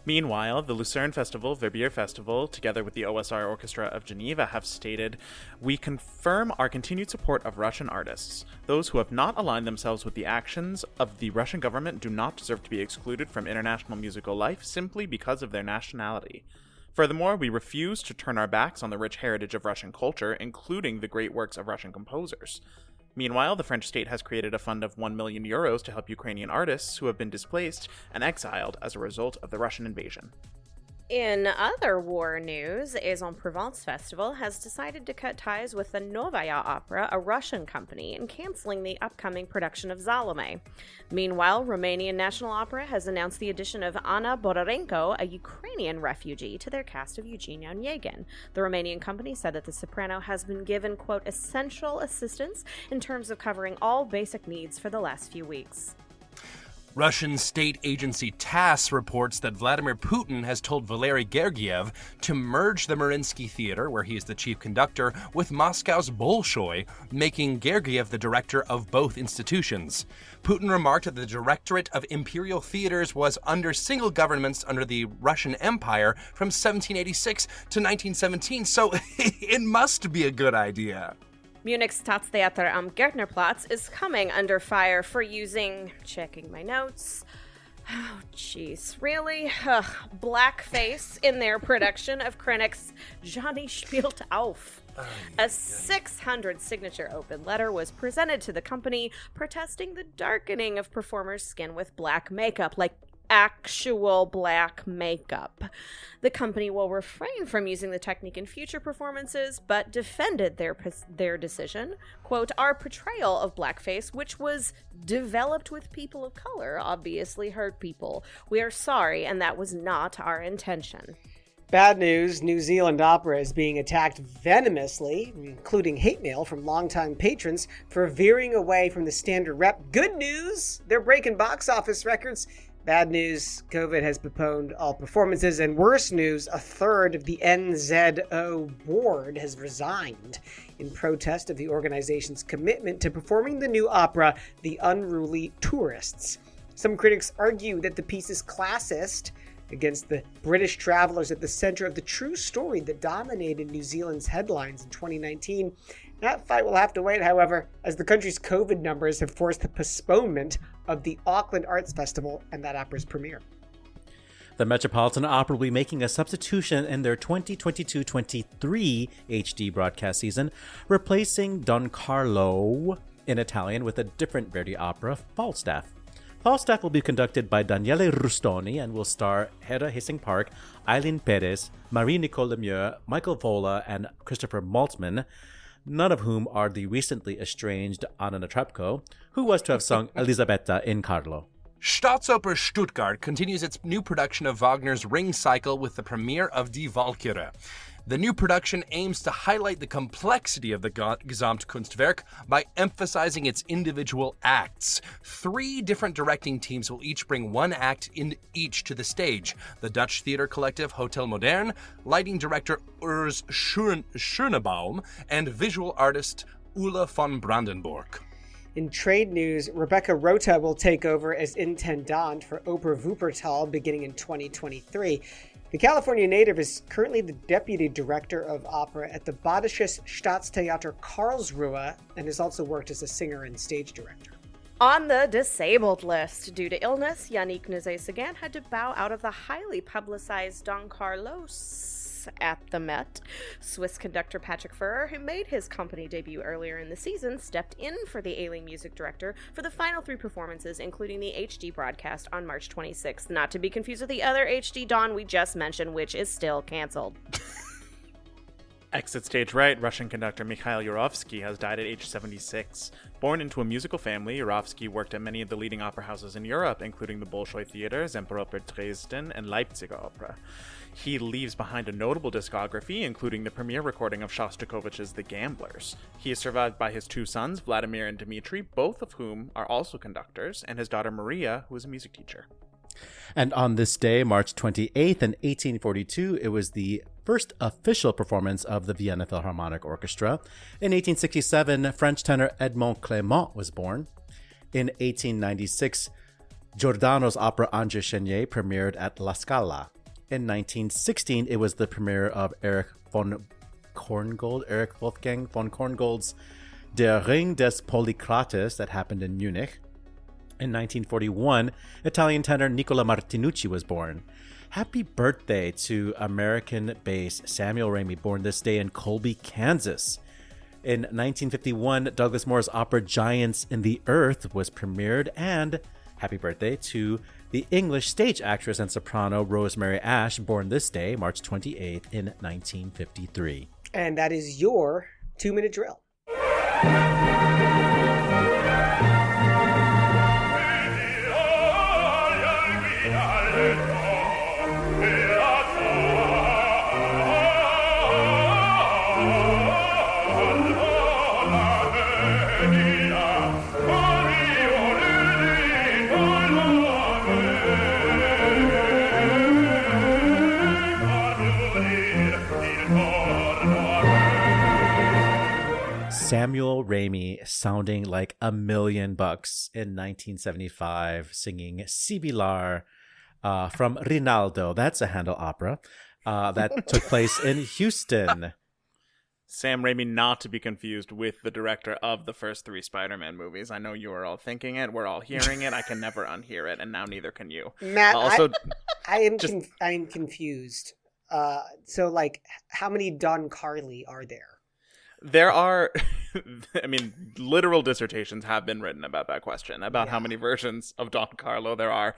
Meanwhile, the Lucerne Festival, Verbier Festival, together with the OSR Orchestra of Geneva, have stated, "We confirm our continued support of Russian artists. Those who have not aligned themselves with the actions of the Russian government do not deserve to be excluded from international musical life simply because of their nationality. Furthermore, we refuse to turn our backs on the rich heritage of Russian culture, including the great works of Russian composers." Meanwhile, the French state has created a fund of €1 million to help Ukrainian artists who have been displaced and exiled as a result of the Russian invasion. In other war news, Aix-en-Provence Festival has decided to cut ties with the Novaya Opera, a Russian company, and canceling the upcoming production of Salome. Meanwhile, Romanian National Opera has announced the addition of Anna Bodarenko, a Ukrainian refugee, to their cast of Eugenie Onegin. The Romanian company said that the soprano has been given, quote, essential assistance in terms of covering all basic needs for the last few weeks. Russian state agency TASS reports that Vladimir Putin has told Valery Gergiev to merge the Mariinsky Theater, where he is the chief conductor, with Moscow's Bolshoi, making Gergiev the director of both institutions. Putin remarked that the Directorate of Imperial Theaters was under single governments under the Russian Empire from 1786 to 1917, so it must be a good idea. Munich's Staatstheater am Gärtnerplatz is coming under fire for using, checking my notes, oh jeez, really? Blackface in their production of Krennic's Johnny Spielt Auf. A 600 signature open letter was presented to the company protesting the darkening of performers' skin with black makeup, like actual black makeup. The company will refrain from using the technique in future performances, but defended their decision. Quote, our portrayal of blackface, which was developed with people of color, obviously hurt people. We are sorry, and that was not our intention. Bad news, New Zealand Opera is being attacked venomously, including hate mail from longtime patrons for veering away from the standard rep. Good news, they're breaking box office records. Bad news, COVID has postponed all performances. And worse news, a third of the NZO board has resigned in protest of the organization's commitment to performing the new opera, The Unruly Tourists. Some critics argue that the piece is classist against the British travelers at the center of the true story that dominated New Zealand's headlines in 2019. That fight will have to wait, however, as the country's COVID numbers have forced the postponement of the Auckland Arts Festival and that opera's premiere. The Metropolitan Opera will be making a substitution in their 2022-23 HD broadcast season, replacing Don Carlo in Italian with a different Verdi opera, Falstaff. Falstaff will be conducted by Daniele Rustoni and will star Hera Hissing-Park, Eileen Perez, Marie-Nicole Lemieux, Michael Vola, and Christopher Maltman, none of whom are the recently estranged Anna Netrebko, who was to have sung Elisabetta in Carlo. Staatsoper Stuttgart continues its new production of Wagner's Ring Cycle with the premiere of Die Walküre. The new production aims to highlight the complexity of the Gesamtkunstwerk by emphasizing its individual acts. 3 different directing teams will each bring one act in each to the stage. The Dutch theater collective Hotel Modern, lighting director Urs Schönebaum, and visual artist Ulla von Brandenburg. In trade news, Rebecca Rota will take over as intendant for Oper Wuppertal beginning in 2023. The California native is currently the deputy director of opera at the Badisches Staatstheater Karlsruhe and has also worked as a singer and stage director. On the disabled list, due to illness, Yannick Nézet-Séguin had to bow out of the highly publicized Don Carlos at the Met. Swiss conductor Patrick Furrer, who made his company debut earlier in the season, stepped in for the ailing music director for the final 3 performances, including the HD broadcast on March 26th, not to be confused with the other HD Don we just mentioned, which is still canceled. Exit stage right, Russian conductor Mikhail Yurovsky has died at age 76. Born into a musical family, Yurovsky worked at many of the leading opera houses in Europe, including the Bolshoi Theater, Semperoper Dresden, and Leipzig Opera. He leaves behind a notable discography, including the premiere recording of Shostakovich's The Gamblers. He is survived by his 2 sons, Vladimir and Dmitry, both of whom are also conductors, and his daughter Maria, who is a music teacher. And on this day, March 28th in 1842, it was the first official performance of the Vienna Philharmonic Orchestra. In 1867, French tenor Edmond Clément was born. In 1896, Giordano's opera André Chenier premiered at La Scala. In 1916, it was the premiere of Erich Wolfgang von Korngold's Der Ring des Polycrates that happened in Munich. In 1941, Italian tenor Nicola Martinucci was born. Happy birthday to American bass Samuel Ramey, born this day in Colby, Kansas. In 1951, Douglas Moore's opera Giants in the Earth was premiered, and happy birthday to the English stage actress and soprano Rosemary Ash, born this day, March 28th in 1953. And that is your 2-minute drill. Samuel Ramey sounding like $1 million in 1975, singing Sibylar from Rinaldo. That's a Handel opera that took place in Houston. Sam Raimi, not to be confused with the director of the first 3 Spider-Man movies. I know you are all thinking it. We're all hearing it. I can never unhear it, and now neither can you. Matt, also, I am confused. So, like, how many Don Carly are there? There are, I mean, literal dissertations have been written about that question, about how many versions of Don Carlo there are.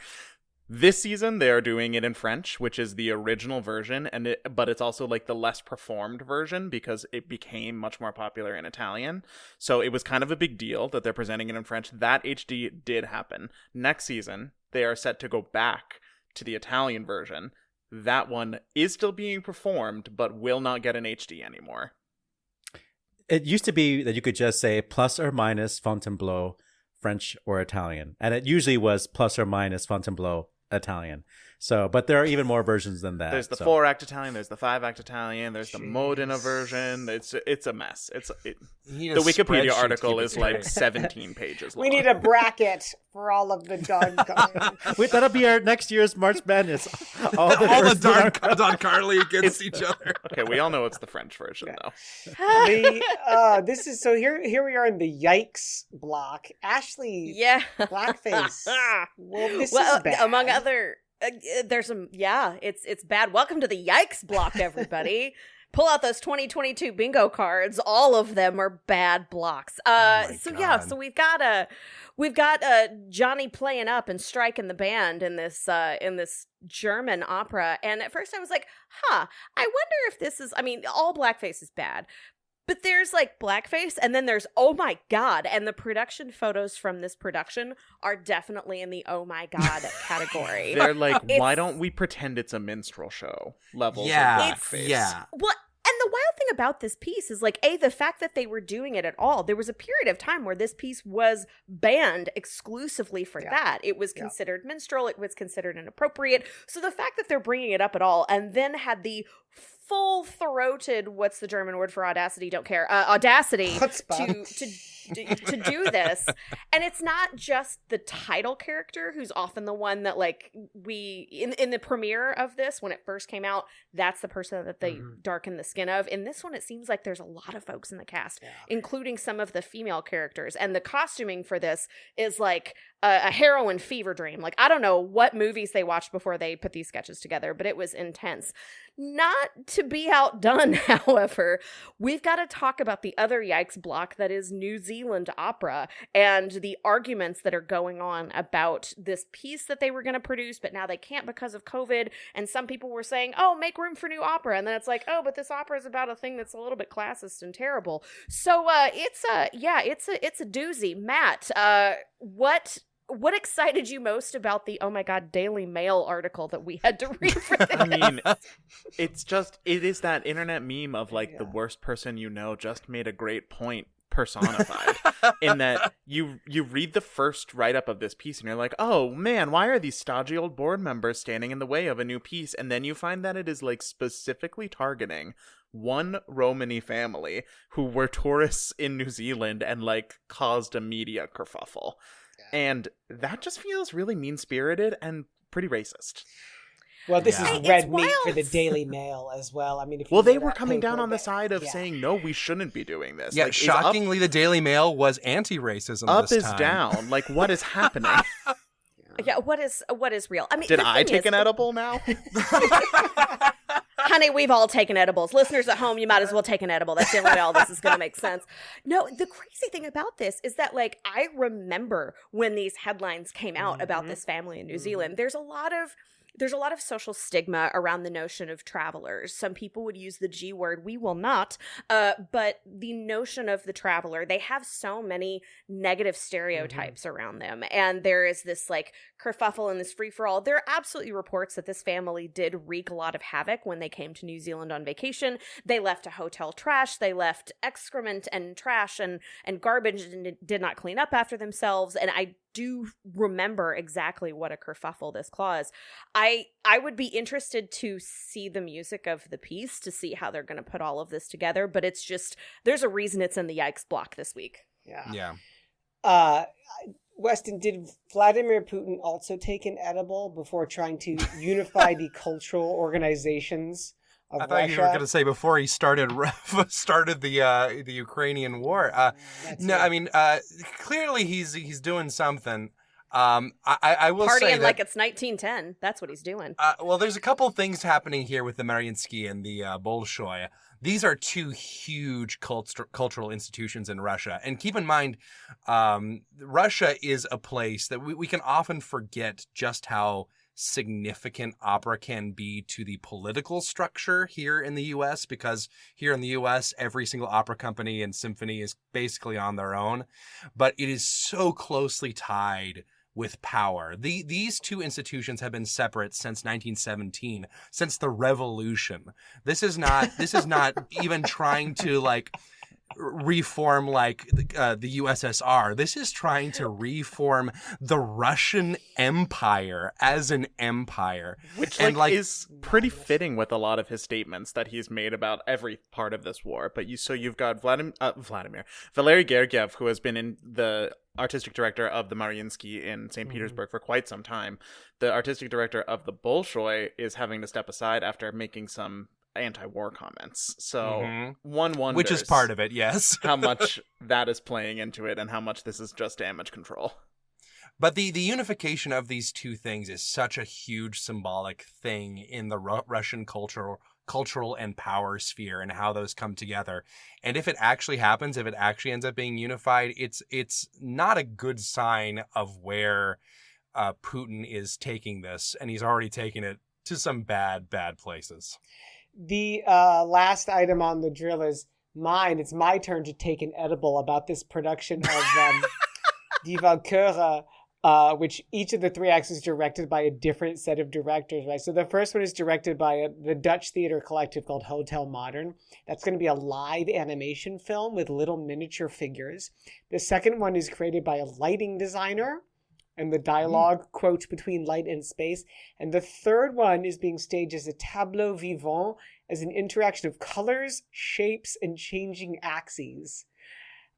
This season, they are doing it in French, which is the original version, but it's also like the less performed version because it became much more popular in Italian. So it was kind of a big deal that they're presenting it in French. That HD did happen. Next season, they are set to go back to the Italian version. That one is still being performed, but will not get an HD anymore. It used to be that you could just say plus or minus Fontainebleau, French or Italian. And it usually was plus or minus Fontainebleau, Italian. So, but there are even more versions than that. There's the 4-act Italian, there's the 5-act Italian, there's the Modena version. It's a mess. The Wikipedia article is like 17 pages long. We need a bracket for all of the Don Carly. Wait, that'll be our next year's March Madness. All the Don Carly against each other. Okay, we all know it's the French version, though. This is so here we are in the yikes block. Ashley, blackface. Well, this is bad. Among other, there's some, it's bad. Welcome to the yikes block, everybody. Pull out those 2022 bingo cards. All of them are bad blocks. So we've got Johnny playing up and striking the band in this German opera. And at first I was like, I wonder if this is, I mean, all blackface is bad. But there's like blackface, and then there's oh my god, and the production photos from this production are definitely in the oh my god category. They're like, why don't we pretend it's a minstrel show levels of blackface? Well, and the wild thing about this piece is like, the fact that they were doing it at all. There was a period of time where this piece was banned exclusively for that. It was considered minstrel. It was considered inappropriate. So the fact that they're bringing it up at all, and then had the full-throated, what's the German word for audacity? Don't care. Audacity to do this. And it's not just the title character who's often the one that like we in the premiere of this, when it first came out, that's the person that they darken the skin of. In this one, it seems like there's a lot of folks in the cast, including some of the female characters. And the costuming for this is like a heroin fever dream. Like, I don't know what movies they watched before they put these sketches together, but it was intense. Not to be outdone, however, we've got to talk about the other yikes block that is New Zealand opera and the arguments that are going on about this piece that they were going to produce, but now they can't because of COVID. And some people were saying, oh, make room for new opera. And then it's like, oh, but this opera is about a thing that's a little bit classist and terrible. So it's a doozy. Matt, what excited you most about the, oh my God, Daily Mail article that we had to read for this? I mean, it is that internet meme of like the worst person you know just made a great point personified in that you read the first write-up of this piece and you're like, oh man, why are these stodgy old board members standing in the way of a new piece? And then you find that it is like specifically targeting one Romany family who were tourists in New Zealand and like caused a media kerfuffle. And that just feels really mean-spirited and pretty racist. Well, this is It's red meat wild. for the Daily Mail as well. I mean, if you Well, they know were that coming down paper, on the side of saying, no, we shouldn't be doing this. Yeah, Like, shockingly, the Daily Mail was anti-racism up this is time. down. Like, what is happening? Yeah, what is real? I mean, Did the I thing take is, an edible now? honey, we've all taken edibles. Listeners at home, you might as well take an edible. That's the only way all this is going to make sense. No, the crazy thing about this is that, like, I remember when these headlines came out about this family in New Zealand. There's a lot of social stigma around the notion of travelers. Some people would use the G word. We will not. But the notion of the traveler, they have so many negative stereotypes around them. And there is this like kerfuffle and this free-for-all. There are absolutely reports that this family did wreak a lot of havoc when they came to New Zealand on vacation. They left a hotel trash. They left excrement and trash and garbage and did not clean up after themselves. And I do remember exactly what a kerfuffle this caused. I would be interested to see the music of the piece to see how they're going to put all of this together, but it's just, there's a reason it's in the yikes block this week. Yeah. Weston, did Vladimir Putin also take an edible before trying to unify the cultural organizations of I thought Russia? you were going to say before he started the Ukrainian war. No, I mean clearly he's doing something. I will Partying say that, like it's 1910. That's what he's doing. well, there's a couple things happening here with the Mariinsky and the Bolshoi. These are two huge cultural institutions in Russia. And keep in mind, Russia is a place that we can often forget just how significant opera can be to the political structure here in the U.S., because here in the U.S., every single opera company and symphony is basically on their own. But it is so closely tied with power. These two institutions have been separate since 1917, since the revolution. This is not even trying to like reform like the USSR. This is trying to reform the Russian Empire as an empire, Which and is pretty fitting with a lot of his statements that he's made about every part of this war. But you've got Valery Gergiev, who has been in the artistic director of the Mariinsky in St. Petersburg for quite some time. The artistic director of the Bolshoi is having to step aside after making some anti-war comments. So one wonders, which is part of it, yes. how much that is playing into it and how much this is just damage control. But the unification of these two things is such a huge symbolic thing in the Russian cultural and power sphere and how those come together. And if it actually happens, if it actually ends up being unified, it's not a good sign of where Putin is taking this, and he's already taken it to some bad places. The last item on the drill is mine. It's my turn to take an edible about this production of Die Walküre, which each of the three acts is directed by a different set of directors, right? So the first one is directed by the Dutch theater collective called Hotel Modern. That's going to be a live animation film with little miniature figures. The second one is created by a lighting designer, and the dialogue quotes between light and space. And the third one is being staged as a tableau vivant, as an interaction of colors, shapes, and changing axes.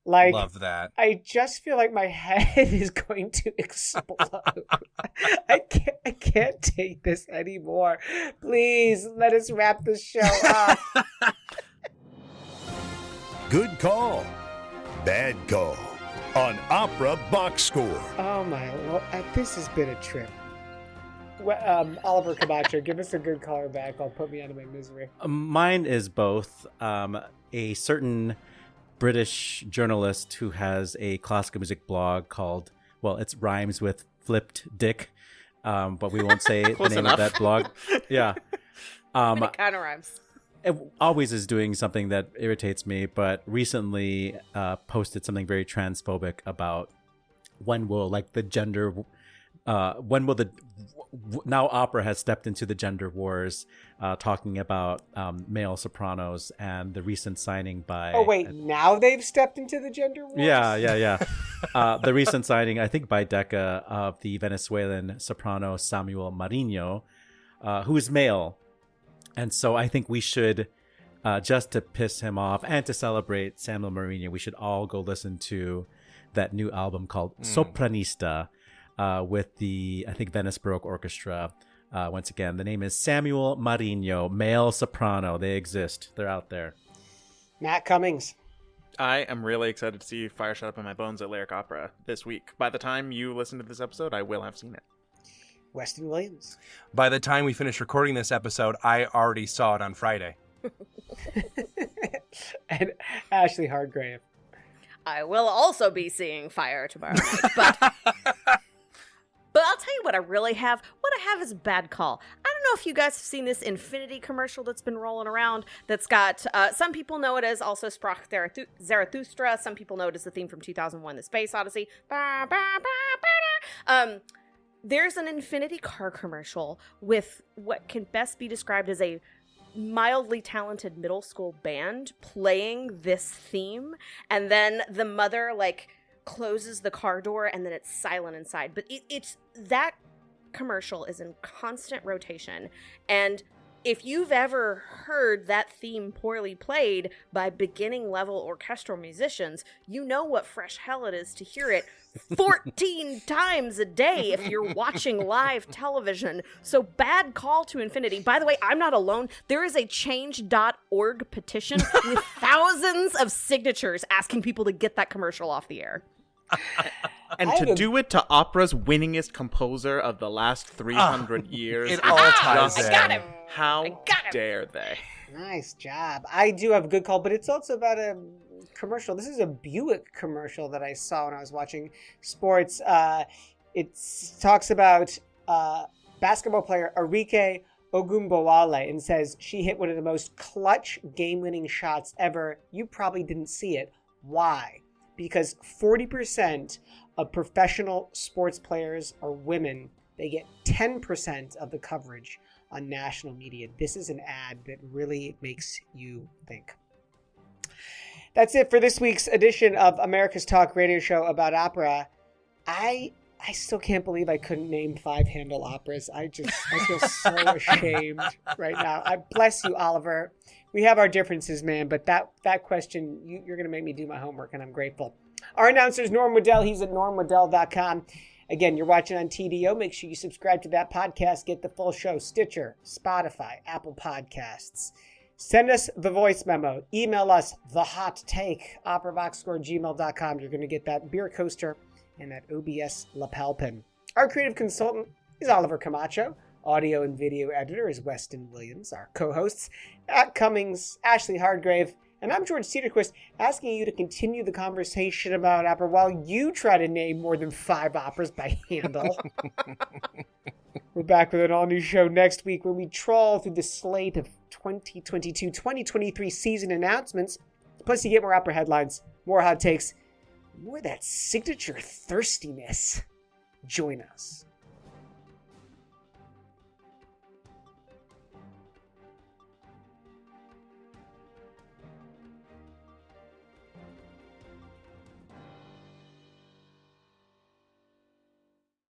Like, love that. I just feel like my head is going to explode. I can't take this anymore. Please, let us wrap this show up. Good call. Bad call. on Opera Box Score. Oh my lord, this has been a trip. Oliver Camacho, give us a good caller back. I'll put me out of my misery. Mine is both. A certain British journalist who has a classical music blog called, well, it rhymes with Flipped Dick, but we won't say the name of that blog. Yeah. It kind of rhymes. It always is doing something that irritates me, but recently posted something very transphobic about when will now opera has stepped into the gender wars, talking about male sopranos and the recent signing by... Oh, wait, now they've stepped into the gender wars? Yeah. The recent signing, I think, by Decca of the Venezuelan soprano Samuel Marino, who is male. And so I think we should, just to piss him off and to celebrate Samuel Marino, we should all go listen to that new album called Sopranista, with the, I think, Venice Baroque Orchestra. Once again, the name is Samuel Marino, male soprano. They exist. They're out there. Matt Cummings. I am really excited to see Fire Shut Up in My Bones at Lyric Opera this week. By the time you listen to this episode, I will have seen it. Weston Williams. By the time we finish recording this episode, I already saw it on Friday. And Ashley Hardgrave. I will also be seeing Fire tomorrow night, but I'll tell you what I really have. What I have is a bad call. I don't know if you guys have seen this Infinity commercial that's been rolling around that's got, some people know it as also Sprach Zarathustra. Some people know it as the theme from 2001, The Space Odyssey. There's an Infinity car commercial with what can best be described as a mildly talented middle school band playing this theme, and then the mother closes the car door and then it's silent inside. But it's that commercial is in constant rotation, and if you've ever heard that theme poorly played by beginning level orchestral musicians, you know what fresh hell it is to hear it 14 times a day if you're watching live television. So bad call to Infinity. By the way, I'm not alone. There is a change.org petition with thousands of signatures asking people to get that commercial off the air. And to do it to opera's winningest composer of the last 300 years. It all ties in. I got him. How dare they? Nice job. I do have a good call, but it's also about a commercial. This is a Buick commercial that I saw when I was watching sports. It talks about basketball player Arike Ogunbowale and says she hit one of the most clutch game-winning shots ever. You probably didn't see it. Why? Because 40% of professional sports players are women. They get 10% of the coverage on national media. This is an ad that really makes you think. That's it for this week's edition of America's Talk Radio Show about opera. I still can't believe I couldn't name 5 Handel operas. I feel so ashamed right now. I bless you, Oliver. We have our differences, man, but that question, you're going to make me do my homework, and I'm grateful. Our announcer is Norm Waddell. He's at normwaddell.com. Again, you're watching on TDO. Make sure you subscribe to that podcast. Get the full show. Stitcher, Spotify, Apple Podcasts. Send us the voice memo. Email us the hot take, operaboxscore@gmail.com. You're going to get that beer coaster and that OBS lapel pin. Our creative consultant is Oliver Camacho. Audio and video editor is Weston Williams. Our co-hosts, Matt Cummings, Ashley Hardgrave, and I'm George Cedarquist, asking you to continue the conversation about opera while you try to name more than 5 operas by Handel. We're back with an all-new show next week when we trawl through the slate of 2022-2023 season announcements. Plus, you get more opera headlines, more hot takes, more of that signature thirstiness. Join us.